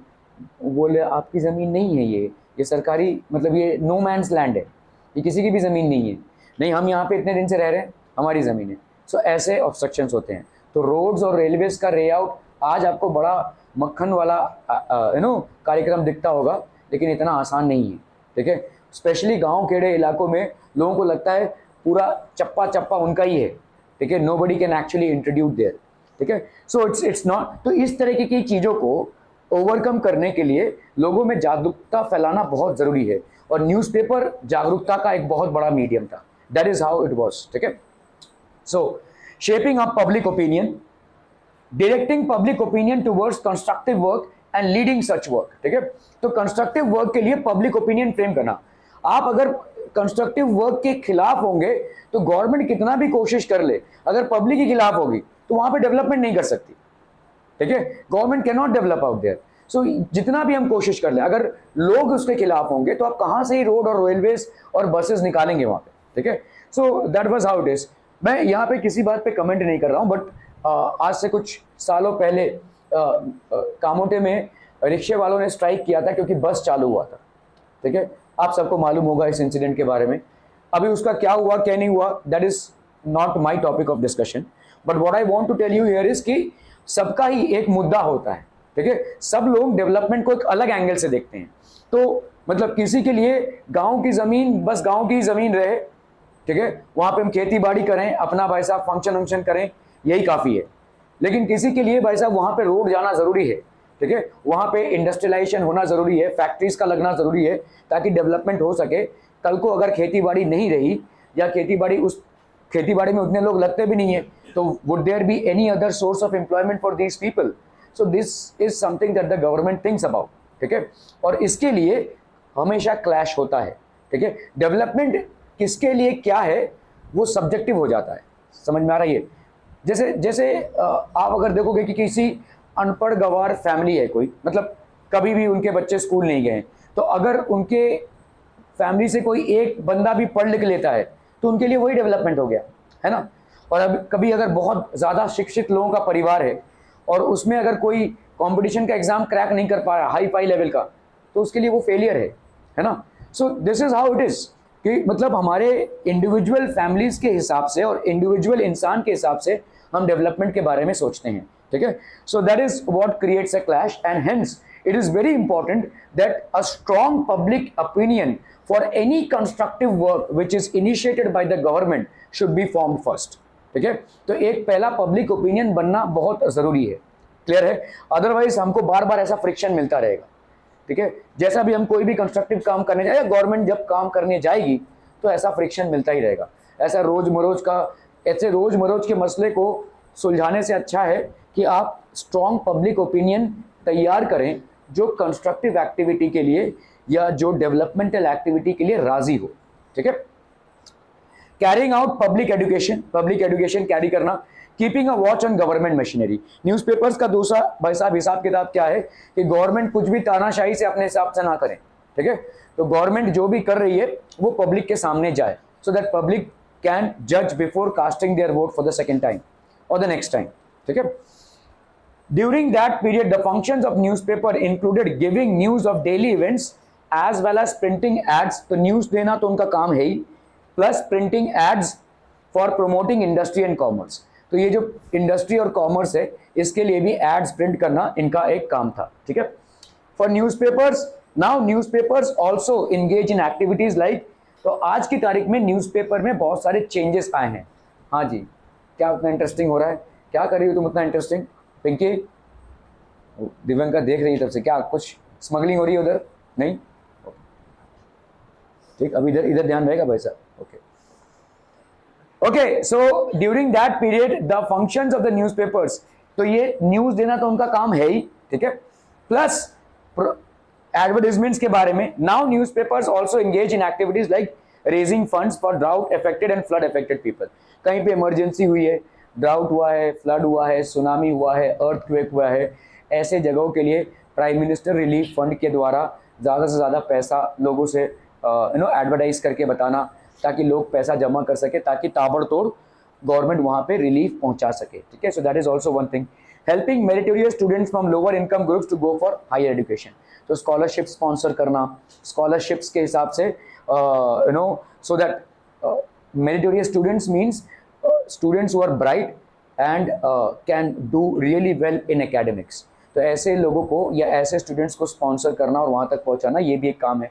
Speaker 2: बोले आपकी ज़मीन नहीं है, ये सरकारी, मतलब ये नो मैंस लैंड है, ये किसी की भी ज़मीन नहीं है. नहीं हम यहाँ पे इतने दिन से रह रहे हैं, हमारी ज़मीन है. सो ऐसे ऑब्स्ट्रक्शंस होते हैं. तो रोड्स और रेलवेज़ का लेआउट आज आपको बड़ा मक्खन वाला कार्यक्रम दिखता होगा, लेकिन इतना आसान नहीं है. ठीक है. स्पेशली गांव खेड़े इलाकों में लोगों को लगता है पूरा चप्पा चप्पा उनका ही है. ठीक है. Nobody can actually introduce there. ठीक है. So it's not. तो इस तरीके की चीज़ों को ओवरकम करने के लिए लोगों में जागरूकता फैलाना बहुत ज़रूरी है, और न्यूज़पेपर जागरूकता का एक बहुत बड़ा मीडियम था. That is how it was. ठीक है. So shaping up public opinion, directing public opinion towards constructive work and leading such work. ठीक है. तो कंस्ट्रक्टिव वर्क के लिए पब्लिक ओपिनियन फ्रेम करना. आप अगर कंस्ट्रक्टिव वर्क के खिलाफ होंगे तो गवर्नमेंट कितना भी कोशिश कर ले, अगर पब्लिक के खिलाफ होगी तो वहां पे डेवलपमेंट नहीं कर सकती. ठीक है. Government can not develop out there. So जितना भी हम कोशिश कर ले, अगर लोग उसके खिलाफ होंगे तो आप कहाँ से ही रोड और रेलवेज और बसेस निकालेंगे वहाँ पे. ठीक है. So that was how it is. मैं यहाँ पे किसी बात पे कमेंट नहीं कर रहा हूँ, बट आज से कुछ सालों पहले कामोटे में रिक्शे वालों ने स्ट्राइक किया था क्योंकि बस चालू हुआ था. ठीक है. आप सबको मालूम होगा इस इंसिडेंट के बारे में. अभी उसका क्या हुआ क्या नहीं हुआ, that is not my topic of discussion. But what I want to tell you here is कि सबका ही एक मुद्दा होता है. ठीक है. सब लोग डेवलपमेंट को एक अलग एंगल से देखते हैं. तो मतलब किसी के लिए गांव की ज़मीन बस गांव की ज़मीन रहे, ठीक है, वहाँ पे हम खेती बाड़ी करें, अपना भाई साहब फंक्शन करें, यही काफ़ी है. लेकिन किसी के लिए भाई साहब वहाँ पे रोड जाना ज़रूरी है. ठीक है. वहाँ पे इंडस्ट्रियलाइजेशन होना ज़रूरी है, फैक्ट्रीज़ का लगना ज़रूरी है ताकि डेवलपमेंट हो सके. कल को अगर खेती बाड़ी नहीं रही या खेती बाड़ी उस खेती बाड़ी में उतने लोग लगते भी नहीं है, तो would there be any other source of employment for these people? So this is something that the government thinks about, ठीक है। और इसके लिए हमेशा क्लैश होता है, ठीक है। डेवलपमेंट किसके लिए क्या है वो सब्जेक्टिव हो जाता है, समझ में आ रहा है ये? जैसे जैसे आप अगर देखोगे कि किसी अनपढ़ गवार फैमिली है कोई, मतलब कभी भी उनके बच्चे स्कूल नहीं गए, तो अगर उनके फैमिली से कोई एक बंदा भी पढ़ लिख लेता है तो उनके लिए वही डेवलपमेंट हो गया, है ना। और अब कभी अगर बहुत ज़्यादा शिक्षित लोगों का परिवार है और उसमें अगर कोई कंपटीशन का एग्जाम क्रैक नहीं कर पा रहा हाई फाई लेवल का, तो उसके लिए वो फेलियर है ना। सो this is how it is कि मतलब हमारे इंडिविजुअल फैमिलीज के हिसाब से और इंडिविजुअल इंसान के हिसाब से हम डेवलपमेंट के बारे में सोचते हैं, ठीक है। So that is what creates a clash and hence it is very important that a strong public opinion for any constructive work which is initiated by the government should be formed first, ठीक है। तो एक पहला public opinion बनना बहुत जरूरी है, clear है? अदरवाइज हमको बार बार ऐसा फ्रिक्शन मिलता रहेगा, ठीक है। जैसा भी हम कोई भी कंस्ट्रक्टिव काम करने जाए, गवर्नमेंट जब काम करने जाएगी तो ऐसा फ्रिक्शन मिलता ही रहेगा। ऐसे रोज मरोज के मसले को सुलझाने से अच्छा है कि आप स्ट्रॉन्ग पब्लिक ओपिनियन तैयार करें जो कंस्ट्रक्टिव एक्टिविटी के लिए या जो डेवलपमेंटल एक्टिविटी के लिए राजी हो, ठीक है। Carrying out public education carry करना, keeping a watch on government machinery. Newspapers का दूसरा भाई साहब हिसाब किताब क्या है कि गवर्नमेंट कुछ भी तानाशाही से अपने हिसाब से ना करें, ठीक है। तो गवर्नमेंट जो भी कर रही है वो पब्लिक के सामने जाए, सो दैट पब्लिक कैन जज before casting their vote for the second time और द नेक्स्ट टाइम, ठीक है। During that period, the functions of newspaper included giving news of daily events as well as printing ads. तो news देना तो उनका काम है ही, plus printing ads for promoting industry and commerce. तो ये जो इंडस्ट्री और कॉमर्स है इसके लिए भी एड्स प्रिंट करना इनका एक काम था, ठीक है। For newspapers, now newspapers also engage in activities like, तो आज की तारीख में न्यूज़पेपर में बहुत सारे चेंजेस आए हैं। हाँ जी, क्या उतना इंटरेस्टिंग हो रहा है? क्या कर रही हो तुम उतना इंटरेस्टिंग? पिंकी, दिव्यांका देख रही है तब से, क्या कुछ स्मगलिंग हो रही है उधर? नहीं, ठीक, अभी इधर ध्यान रहेगा भाई साहब। Okay okay, so during that period the functions of the newspapers, तो ये न्यूज देना तो उनका काम है ही, ठीक है, प्लस एडवर्टाइजमेंट्स के बारे में। Now newspapers also engage in activities like raising funds for drought affected and flood affected people. कहीं पे इमरजेंसी हुई है, ड्राउट हुआ है, फ्लड हुआ है, सुनामी हुआ है, अर्थक्वेक हुआ है, ऐसे जगहों के लिए प्राइम मिनिस्टर रिलीफ फंड के द्वारा ज़्यादा से ज़्यादा पैसा लोगों से एडवर्टाइज करके बताना, ताकि लोग पैसा जमा कर सके, ताकि ताबड़तोड़ गवर्नमेंट वहाँ पे रिलीफ पहुँचा सके, ठीक है। So that is also one thing. Helping meritorious students from lower income groups to go for higher education, तो स्कॉलरशिप स्पॉन्सर करना, स्कॉलरशिप्स के हिसाब से so that meritorious students means students who are bright and can do really well in academics, तो ऐसे लोगों को या ऐसे स्टूडेंट्स को स्पॉन्सर करना और वहाँ तक पहुँचाना, ये भी एक काम है।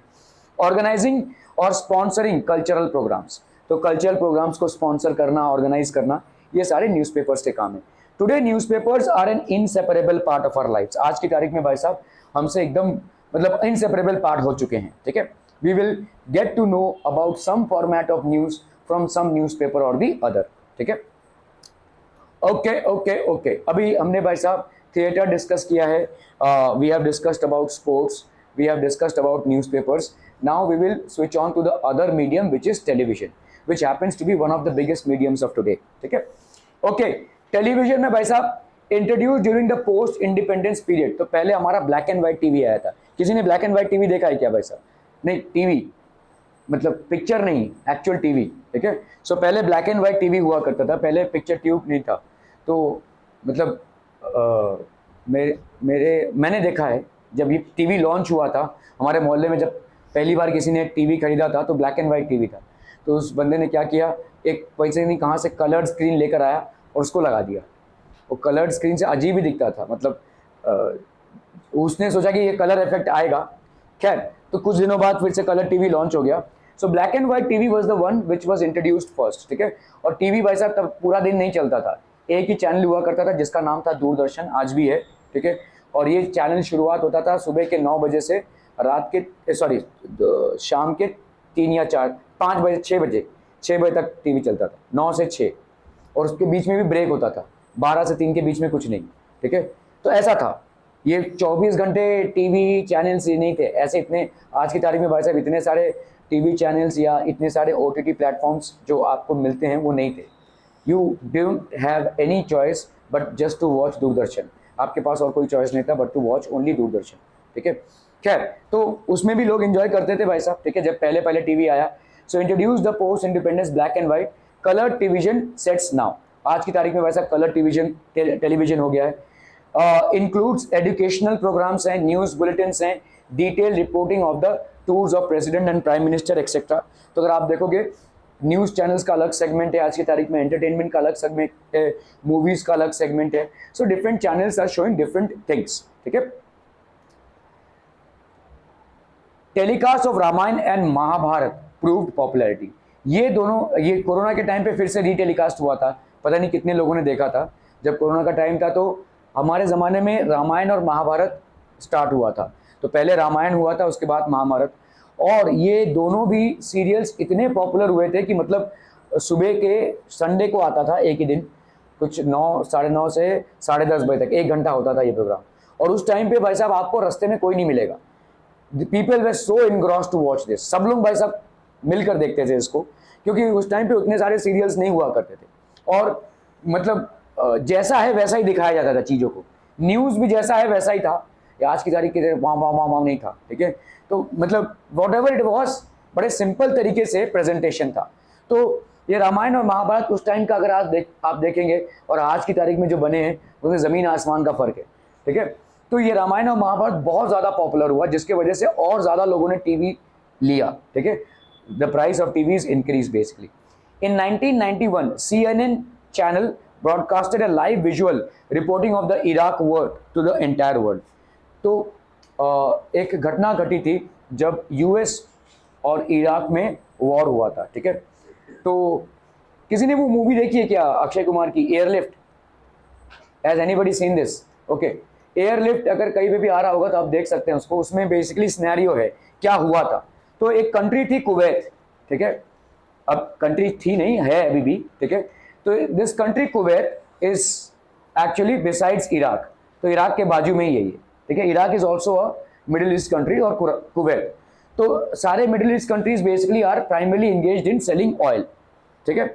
Speaker 2: ऑर्गेनाइजिंग और स्पॉन्सरिंग कल्चरल प्रोग्राम्स, तो कल्चरल प्रोग्राम्स को स्पॉन्सर करना, ऑर्गेनाइज करना, ये सारे न्यूज़पेपर्स के काम है। Today newspapers are an inseparable part of our lifes, आज की तारीख में भाई साहब हमसे एकदम मतलब इनसेपरेबल पार्ट हो चुके हैं, ठीक है। We will get to know about some format of news from some newspaper और दी अदर, ठीक है। ओके ओके ओके, अभी हमने भाई साहब थिएटर डिस्कस किया है, we have discussed about sports, we have discussed about newspapers. Now we will switch on to the other medium which is television, which happens to be one of the biggest mediums of today, ठीक है। Okay, television में भाई साहब introduce during the post independence period, तो पहले हमारा black and white TV आया था। किसी ने ब्लैक एंड व्हाइट टीवी देखा है क्या भाई साहब? नहीं, टीवी मतलब पिक्चर नहीं, एक्चुअल टीवी, ठीक है। सो पहले ब्लैक एंड व्हाइट टीवी हुआ करता था, पहले पिक्चर ट्यूब नहीं था। तो मतलब मैंने देखा है जब ये टीवी लॉन्च हुआ था हमारे मोहल्ले में, जब पहली बार किसी ने टीवी खरीदा था तो ब्लैक एंड व्हाइट टीवी था। तो उस बंदे ने क्या किया, एक पैसे नहीं कहाँ से कलर्ड स्क्रीन लेकर आया और उसको लगा दिया। वो कलर्ड स्क्रीन से अजीब ही दिखता था, मतलब उसने सोचा कि ये कलर इफेक्ट आएगा। खैर, तो कुछ दिनों बाद फिर से कलर टीवी लॉन्च हो गया। So black and white TV was the one which was introduced first, ठीक है। और टीवी भाई साहब तब पूरा दिन नहीं चलता था, एक ही चैनल हुआ करता था जिसका नाम था दूरदर्शन, आज भी है, ठीक है। और ये चैनल शुरुआत होता था सुबह के 9 बजे से रात के शाम के 3 या 4 5 बजे 6 बजे 6 बजे तक टीवी चलता था, 9 से 6, और उसके बीच में भी ब्रेक होता था, 12 से 3 के बीच में कुछ नहीं, ठीक है। तो ऐसा था, ये 24 घंटे टीवी चैनल्स नहीं थे ऐसे। इतने आज की तारीख में भाई साहब इतने सारे टीवी चैनल्स या इतने सारे OTT प्लेटफॉर्म्स जो आपको मिलते हैं वो नहीं थे। You don't have any choice but just to watch Doordarshan, आपके पास और कोई चॉइस नहीं था but to watch only Doordarshan, ठीक है। खैर, तो उसमें भी लोग एंजॉय करते थे भाई साहब, ठीक है, जब पहले पहले टीवी आया। So introduce the post independence black and white colour television sets now. आज की तारीख में वैसा कलर टेलीविजन हो गया है। इंक्लूड्स एजुकेशनल प्रोग्राम्स हैं, न्यूज़ बुलेटिन्स हैं, detail reporting of the tours of president and prime minister etcetera. तो अगर आप देखोगे न्यूज़ चैनल्स का अलग सेगमेंट है आज की तारीख में, एंटरटेनमेंट का अलग सेगमेंट है, मूवीज़ का अलग सेगमेंट है। So different channels are showing different things, ठीक है। Telecast of Ramayan and Mahabharat proved popularity. ये दोनों, ये कोरोना के टाइम पे फिर से रीटेलीकास्ट हुआ था, पता नहीं कितने लोगों ने देखा था। जब कोरोना का टाइम था तो हमारे ज़माने में रामायण और महाभारत स्टार्ट हुआ था, तो पहले रामायण हुआ था, उसके बाद महाभारत। और ये दोनों भी सीरियल्स इतने पॉपुलर हुए थे कि मतलब सुबह के संडे को आता था एक ही दिन, कुछ 9, साढ़े 9 से 10:30 बजे तक 1 घंटा होता था ये प्रोग्राम। और उस टाइम पे भाई साहब आपको रास्ते में कोई नहीं मिलेगा, people were so engrossed to watch this, सब लोग भाई साहब मिलकर देखते थे इसको, क्योंकि उस टाइम पे उतने सारे सीरियल्स नहीं हुआ करते थे। और मतलब जैसा है वैसा ही दिखाया जाता था चीज़ों को, न्यूज़ भी जैसा है वैसा ही था, आज की तारीख के वहाँ वहाँ वहाँ वहाँ नहीं था, ठीक है। तो मतलब वॉट एवर इट वॉज, बड़े सिंपल तरीके से प्रेजेंटेशन था। तो ये रामायण और महाभारत उस टाइम का अगर आप देखेंगे और आज की तारीख में जो बने हैं उसमें ज़मीन आसमान का फ़र्क है, ठीक है। तो ये रामायण और महाभारत बहुत ज़्यादा पॉपुलर हुआ, जिसके वजह से और ज़्यादा लोगों ने टीवी लिया, ठीक है। The price of TVs increase basically. In 1991 CNN channel broadcasted a live visual reporting of the Iraq war to the entire world. तो एक घटना घटी थी जब US और इराक में वॉर हुआ था, ठीक है। तो किसी ने वो मूवी देखी है क्या अक्षय कुमार की, airlift? Has anybody seen this? Okay, airlift अगर कहीं पे भी आ रहा होगा तो आप देख सकते हैं उसको। उसमें बेसिकली सिनेरियो है क्या हुआ था। तो एक कंट्री थी कुवैत, ठीक है, अब कंट्री थी नहीं है अभी भी, ठीक है। तो this country Kuwait is actually besides Iraq, तो इराक के बाजू में ही है ये, ठीक है। Iraq is also a Middle East country और कुवैत। तो सारे Middle East countries basically are primarily engaged in selling oil, ठीक है।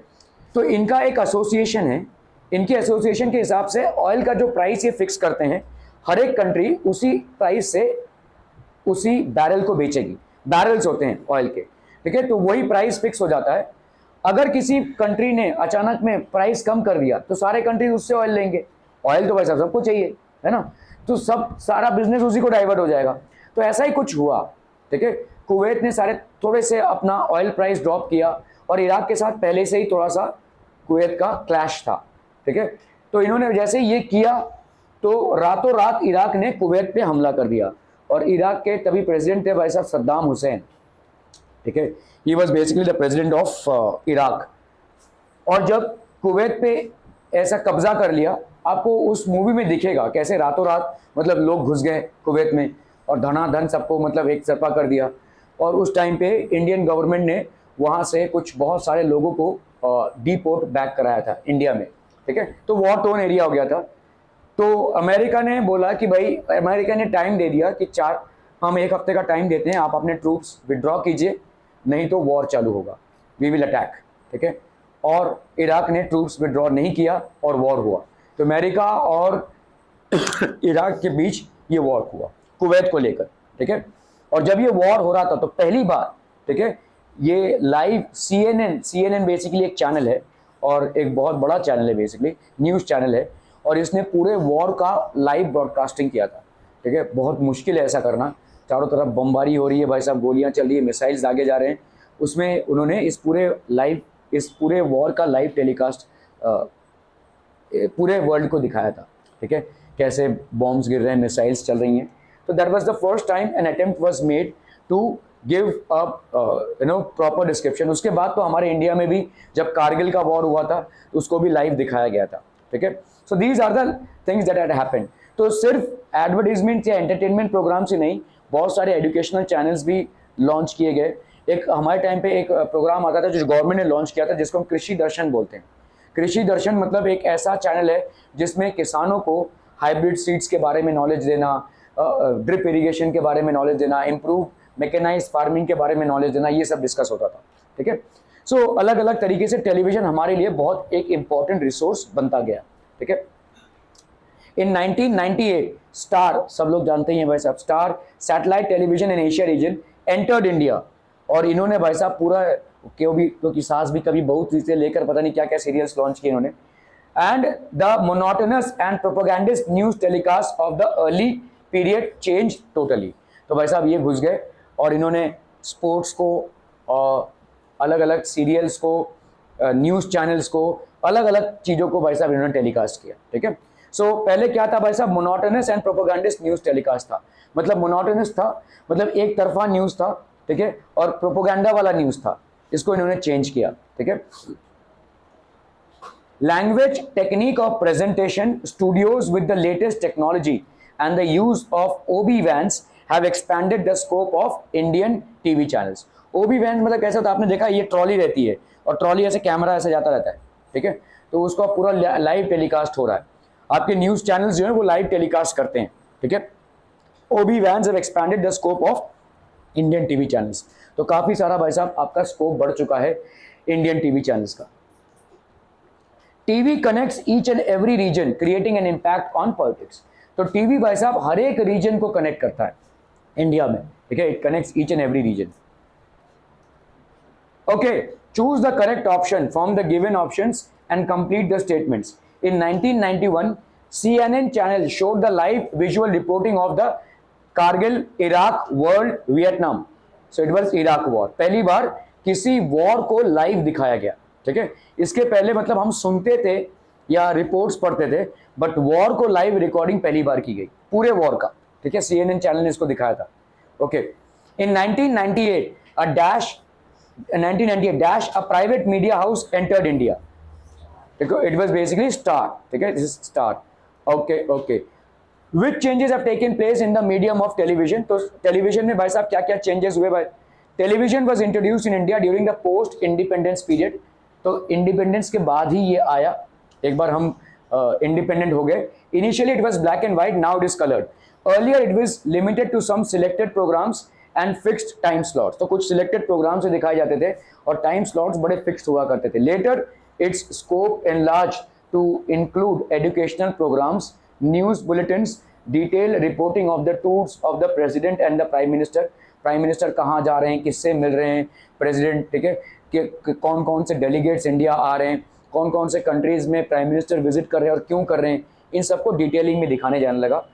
Speaker 2: तो इनका एक एसोसिएशन है, इनके एसोसिएशन के हिसाब से ऑयल का जो प्राइस ये फिक्स करते हैं, हर एक कंट्री उसी प्राइस से उसी बैरल को बेचेगी। बैरल्स होते हैं ऑयल के, ठीक है, तो वही प्राइस फिक्स हो जाता है। अगर किसी कंट्री ने अचानक में प्राइस कम कर दिया तो सारे कंट्रीज उससे ऑयल लेंगे, ऑयल तो भाई साहब सबको चाहिए, है ना। तो सारा बिजनेस उसी को डाइवर्ट हो जाएगा। तो ऐसा ही कुछ हुआ, ठीक है। कुवैत ने सारे थोड़े से अपना ऑयल प्राइस ड्रॉप किया और इराक के साथ पहले से ही थोड़ा सा कुवैत का क्लैश था, ठीक है। तो इन्होंने जैसे ये किया तो रातों रात इराक ने कुवैत पे हमला कर दिया। और इराक के तभी प्रेसिडेंट थे भाई साहब सद्दाम हुसैन, ठीक है। He was basically the president of Iraq. और जब कुवैत पे ऐसा कब्जा कर लिया, आपको उस मूवी में दिखेगा कैसे रातों रात मतलब लोग घुस गए कुवैत में और धनाधन सबको मतलब एक सरपा कर दिया। और उस टाइम पे इंडियन गवर्नमेंट ने वहाँ से कुछ बहुत सारे लोगों को डीपोर्ट बैक कराया था इंडिया में, ठीक है। तो वॉर टोन एरिया हो गया था। तो अमेरिका ने बोला कि भाई, अमेरिका ने टाइम दे दिया कि हम 1 हफ्ते का टाइम देते हैं, आप अपने ट्रूप्स विड्रॉ कीजिए, नहीं तो वॉर चालू होगा, वी विल अटैक, ठीक है। और इराक ने ट्रूप्स विड्रॉ नहीं किया और वॉर हुआ। तो अमेरिका और इराक के बीच ये वॉर हुआ कुवैत को लेकर, ठीक है। और जब ये वॉर हो रहा था तो पहली बार, ठीक है, ये लाइव CNN बेसिकली एक चैनल है और एक बहुत बड़ा चैनल है, बेसिकली न्यूज़ चैनल है, और इसने पूरे वॉर का लाइव ब्रॉडकास्टिंग किया था, ठीक है। बहुत मुश्किल है ऐसा करना, चारों तरफ बमबारी हो रही है भाई साहब, गोलियां चल रही है, मिसाइल्स आगे जा रहे हैं, उसमें उन्होंने इस पूरे वॉर का लाइव टेलीकास्ट पूरे वर्ल्ड को दिखाया था, ठीक है, कैसे बॉम्ब्स गिर रहे हैं, मिसाइल्स चल रही हैं। तो that was the first time an attempt was made to give a proper description. उसके बाद तो हमारे इंडिया में भी जब कारगिल का वॉर हुआ था तो उसको भी लाइव दिखाया गया था, ठीक है। So these are the things that had happened. तो सिर्फ एडवर्टीजमेंट या एंटरटेनमेंट प्रोग्राम से नहीं, बहुत सारे एजुकेशनल चैनल्स भी लॉन्च किए गए। एक हमारे टाइम पे एक प्रोग्राम आता था जो गवर्नमेंट ने लॉन्च किया था, जिसको हम कृषि दर्शन बोलते हैं। कृषि दर्शन मतलब एक ऐसा चैनल है जिसमें किसानों को हाइब्रिड सीड्स के बारे में नॉलेज देना, ड्रिप इरिगेशन के बारे में नॉलेज देना, इम्प्रूव मैकेनाइज्ड फार्मिंग के बारे में नॉलेज देना, ये सब डिस्कस होता था। ठीक है, सो अलग अलग तरीके से टेलीविजन हमारे लिए बहुत एक इंपॉर्टेंट रिसोर्स बनता गया। ठीक है, इन 1998 स्टार, सब लोग जानते ही हैं भाई साहब, star satellite television in Asia region entered India, और इन्होंने भाई साहब पूरा क्योंकि सास भी कभी बहुत से लेकर पता नहीं क्या क्या सीरियल्स लॉन्च किए इन्होंने। And the monotonous and propagandist news telecast of the early period change totally. तो भाई साहब ये घुस गए और इन्होंने स्पोर्ट्स को, अलग अलग सीरियल्स को, न्यूज़ चैनल्स को, अलग अलग चीज़ों को भाई साहब इन्होंने टेलीकास्ट किया। ठीक है, सो पहले क्या था भाई साहब, monotonous and propagandist news telecast था। मतलब मोनोटोनस था, मतलब एक तरफा न्यूज़ था। ठीक है, और प्रोपेगेंडा वाला न्यूज़ था, इसको इन्होंने चेंज किया। ठीक है, language, technique of presentation, studios with the latest technology and the use of OB vans have expanded the scope of Indian TV channels. OB vans मतलब कैसा होता है, आपने देखा ये ट्रॉली रहती है और ट्रॉली ऐसे कैमरा ऐसे जाता रहता है। ठीक है, तो उसका पूरा लाइव टेलीकास्ट हो रहा है, आपके न्यूज़ चैनल्स जो है वो लाइव टेलीकास्ट करते हैं। ठीक है, OB vans have expanded the scope of Indian TV channels। तो काफ़ी सारा भाई साहब आपका स्कोप बढ़ चुका है इंडियन टीवी चैनल्स का। TV connects each and every region creating an impact on politics. तो टीवी भाई साहब हर एक रीजन को कनेक्ट करता है इंडिया में। ठीक है, it connects each and every region. Okay, choose the correct option from the given options and complete the statements. In 1991 CNN channel showed the live visual reporting of the Kargil, Iraq, world, Vietnam. So it was Iraq war. पहली बार किसी war को live दिखाया गया। ठीक है, इसके पहले मतलब हम सुनते थे या रिपोर्ट्स पढ़ते थे, बट वॉर को लाइव रिकॉर्डिंग पहली बार की गई, पूरे वॉर का। ठीक है, CNN चैनल ने इसको दिखाया था। Okay, in 1998 dash a private media house entered India. देखो, इट वाज बेसिकली स्टार। ठीक है, this is star. Okay okay, which changes have taken place in the medium of television. तो टेलीविजन में भाई साहब क्या क्या चेंजेस हुए भाई। Television was introduced in India during the post independence period. तो इंडिपेंडेंस के बाद ही ये आया, एक बार हम इंडिपेंडेंट हो गए। Initially it was black and white, now it is coloured. Earlier it was limited to some selected programmes and fixed time slots. तो कुछ सिलेक्टेड प्रोग्राम से दिखाए जाते थे और टाइम स्लॉट्स बड़े फिक्स्ड हुआ करते थे। Later its scope enlarge to include educational programmes, news bulletins, detail reporting of the tours of the president and the prime minister. Prime minister कहाँ जा रहे हैं, किससे मिल रहे हैं, प्रेसिडेंट, ठीक है, कि कौन कौन से डेलीगेट्स इंडिया आ रहे हैं, कौन कौन से कंट्रीज में प्राइम मिनिस्टर विजिट कर रहे हैं और क्यों कर रहे हैं, इन सबको डिटेलिंग में दिखाने जाने लगा।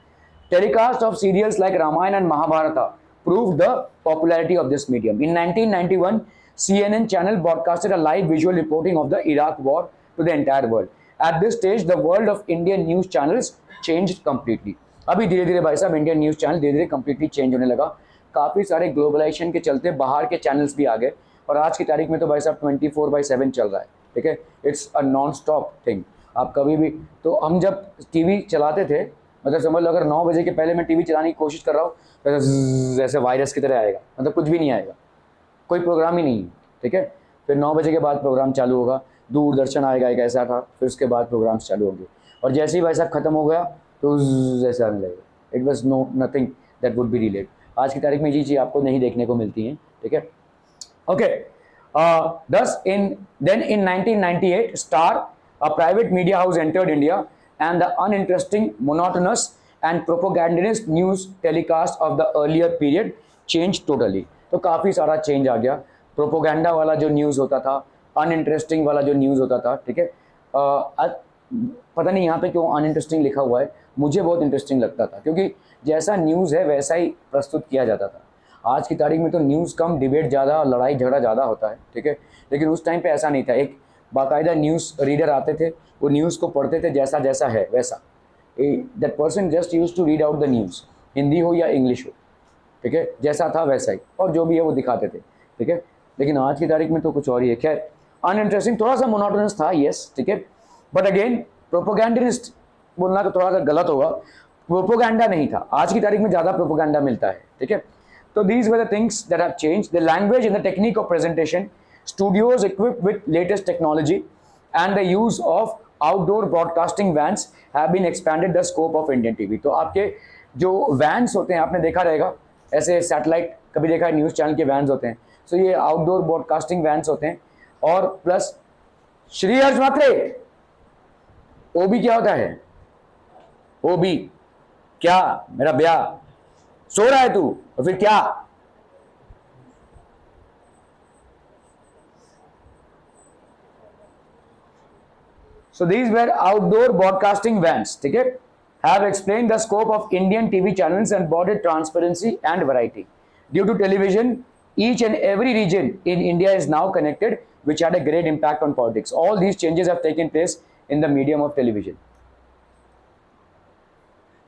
Speaker 2: Telecast of serials like Ramayan and Mahabharat proved the popularity of this medium. In 1991, CNN channel broadcasted a live visual reporting of the Iraq war to the entire world. At this stage, the world of Indian news channels changed completely. अभी धीरे धीरे भाई साहब Indian news channel धीरे धीरे completely change होने लगा। काफ़ी सारे ग्लोबलाइजेशन के चलते बाहर के चैनल्स भी आ गए और आज की तारीख में तो भाई साहब 24/7 चल रहा है। ठीक है, it's a non stop thing. आप कभी भी, तो हम जब टीवी चलाते थे, मतलब समझ लो अगर 9 बजे के पहले मैं टीवी चलाने की कोशिश कर रहा हूँ तो जैसे वायरस की तरह आएगा, मतलब कुछ भी नहीं आएगा, कोई प्रोग्राम ही नहीं है। ठीक है, फिर 9 बजे के बाद प्रोग्राम चालू होगा, दूरदर्शन आएगा, एक ऐसा था, फिर उसके बाद प्रोग्राम्स चालू होंगे और जैसे ही भाई साहब खत्म हो गया तो जैसे आने लगेगा। It was nothing that would be relate. आज की तारीख में ये चीज़ आपको नहीं देखने को मिलती है। ठीक है, okay. Thus, then in 1998, Star, a private media house, entered India, and the uninteresting, monotonous, and propagandist news telecast of the earlier period changed totally. तो काफ़ी सारा चेंज आ गया। प्रोपोगेंडा वाला जो न्यूज़ होता था, अनइंटरेस्टिंग वाला जो न्यूज़ होता था, ठीक है, पता नहीं यहाँ पे क्यों अनइंटरेस्टिंग लिखा हुआ है, मुझे बहुत इंटरेस्टिंग लगता था क्योंकि जैसा न्यूज़ है वैसा ही प्रस्तुत किया जाता था। आज की तारीख में तो न्यूज़ कम, डिबेट ज़्यादा, लड़ाई झगड़ा ज़्यादा होता है। ठीक है, लेकिन उस टाइम पे ऐसा नहीं था। एक बाकायदा न्यूज़ रीडर आते थे, वो न्यूज़ को पढ़ते थे, जैसा जैसा है वैसा। That person just use to read out the news, Hindi हो या इंग्लिश हो, ठीक है, जैसा था वैसा ही, और जो भी है वो दिखाते थे। ठीक है, लेकिन आज की तारीख में तो कुछ और ही है। खैर, अनइंटरेस्टिंग, थोड़ा सा मोनोटोनस था, यस, ठीक है, बट अगेन प्रोपोगेंडिस्ट बोलना तो थोड़ा सा गलत होगा। प्रोपोगेंडा नहीं था, आज की तारीख में ज़्यादा प्रोपोगेंडा मिलता है। ठीक है, So these were the things that have changed. The language and the technique of presentation, studios equipped with latest technology, and the use of outdoor broadcasting vans have been expanded the scope of Indian TV. तो आपके जो vans होते हैं आपने देखा रहेगा, ऐसे satellite कभी देखा है न्यूज़ चैनल के वैन्स होते हैं, सो ये आउटडोर ब्रॉडकास्टिंग वैन्स होते हैं. और प्लस श्री हर्ष मात्रे, ओबी क्या होता है? ओबी क्या? मेरा ब्याह. सो रहा है तू और फिर क्या? So these were outdoor broadcasting vans, ठीक है? Have explained the scope of Indian TV channels and brought it transparency and variety. Due to television, each and every region in India is now connected, which had a great impact on politics. All these changes have taken place in the medium of television.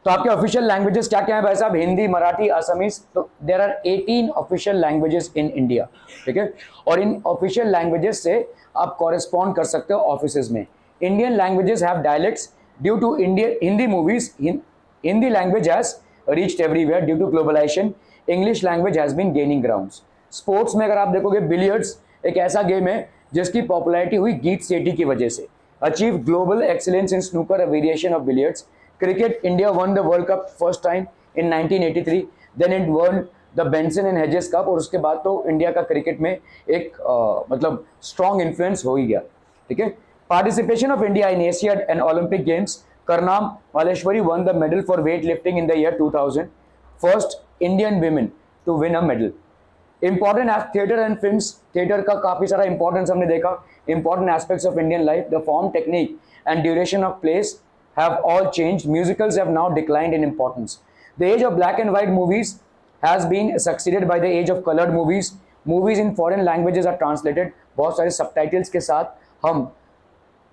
Speaker 2: तो आपके official languages क्या क्या है भाई साहब? Hindi, Marathi, Assamese. तो there are 18 official languages in India, ठीक है? और इन ऑफिशियल लैंग्वेजेस से आप कॉरेस्पॉन्ड कर सकते हो ऑफिसेज में. Indian languages have dialects due to Hindi movies. Hindi language has reached everywhere due to globalisation. English language has been gaining grounds. Sports में अगर आप देखोगे, बिलियर्ड्स एक ऐसा गेम है जिसकी पॉपुलैरिटी हुई गीत सेठी की वजह से. Achieve global excellence in snooker, a variation of billiards. Cricket, India won the World Cup first time in 1983. Then it won the Benson and Hedges Cup. और उसके बाद तो इंडिया का क्रिकेट में एक मतलब स्ट्रॉन्ग इन्फ्लुएंस हो ही गया, ठीक है? Participation of India in Asian and Olympic games. Karnam Malleswari won the medal for weight lifting in the year 2000. First Indian women to win a medal. Important theatre and films. Theatre का काफी सारा importance हमने देखा. Important aspects of Indian life. The form, technique and duration of plays have all changed. Musicals have now declined in importance. The age of black and white movies has been succeeded by the age of colored movies. Movies in foreign languages are translated. बहुत सारे subtitles के साथ हम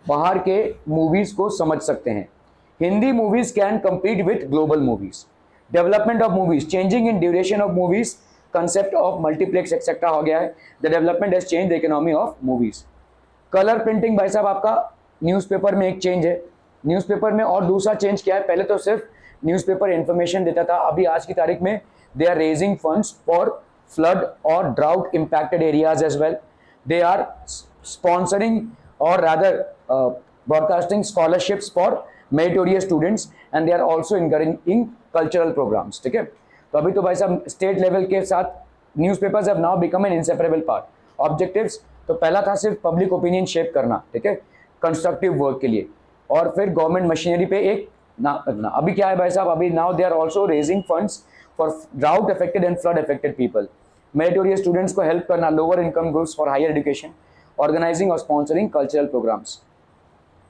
Speaker 2: बाहर के movies को समझ सकते हैं. Hindi movies can compete with global movies. Development of movies, changing in duration of movies, concept of multiplex etc. हो गया है. The development has changed the economy of movies. Color printing भाई साहब आपका न्यूज़पेपर में एक चेंज है. Newspaper में और दूसरा चेंज क्या है? पहले तो सिर्फ न्यूज़पेपर इंफॉर्मेशन देता था. अभी आज की तारीख में they are raising funds for flood और drought impacted areas as well. They are sponsoring और rather broadcasting scholarships for meritorious students and they are also encouraging cultural programmes, ठीक है? तो अभी तो भाई साहब स्टेट लेवल के साथ newspapers have now become an inseparable part. Objectives तो पहला था सिर्फ पब्लिक ओपिनियन शेप करना, ठीक है, कंस्ट्रक्टिव वर्क के लिए, और फिर गवर्नमेंट मशीनरी पे एक ना रखना. अभी क्या है भाई साहब? अभी now they are also raising funds for drought affected and flood affected people. Meritorious students को हेल्प करना, lower income groups for higher education, organising और स्पॉन्सरिंग कल्चरल प्रोग्राम्स.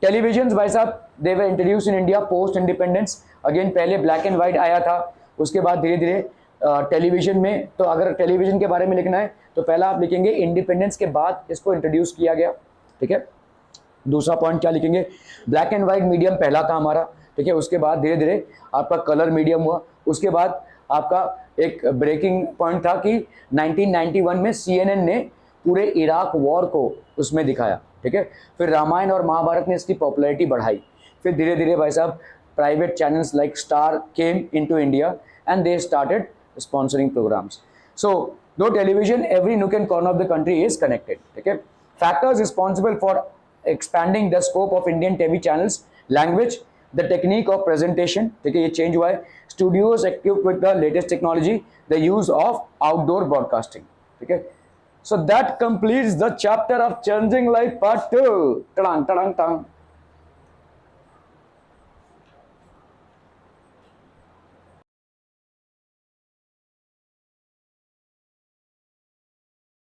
Speaker 2: टेलीविजन भाई साहब they were introduce in India post independence. Again पहले black and white आया था, उसके बाद धीरे धीरे टेलीविजन में. तो अगर टेलीविजन के बारे में लिखना है तो पहला आप लिखेंगे इंडिपेंडेंस के बाद इसको इंट्रोड्यूस किया गया, ठीक है? दूसरा पॉइंट क्या लिखेंगे? ब्लैक एंड व्हाइट मीडियम पहला था हमारा, ठीक है? उसके बाद धीरे धीरे आपका कलर मीडियम हुआ. उसके बाद आपका एक ब्रेकिंग पॉइंट था कि 1991 में CNN ने पूरे इराक वॉर को उसमें दिखाया, ठीक है? फिर रामायण और महाभारत ने इसकी पॉपुलैरिटी बढ़ाई. फिर धीरे धीरे भाई साहब private channels like Star came into India and they started sponsoring programmes. So though television every nook and corner of the country is connected, ठीक है? Factors responsible for expanding the scope of Indian TV channels. Language, the technique of presentation, ठीक है, ये change हुआ है. Studios equipped with the latest technology, the use of outdoor broadcasting, ठीक है? So that completes the chapter of Changing Life Part 2. Tadang, tadang, tadang.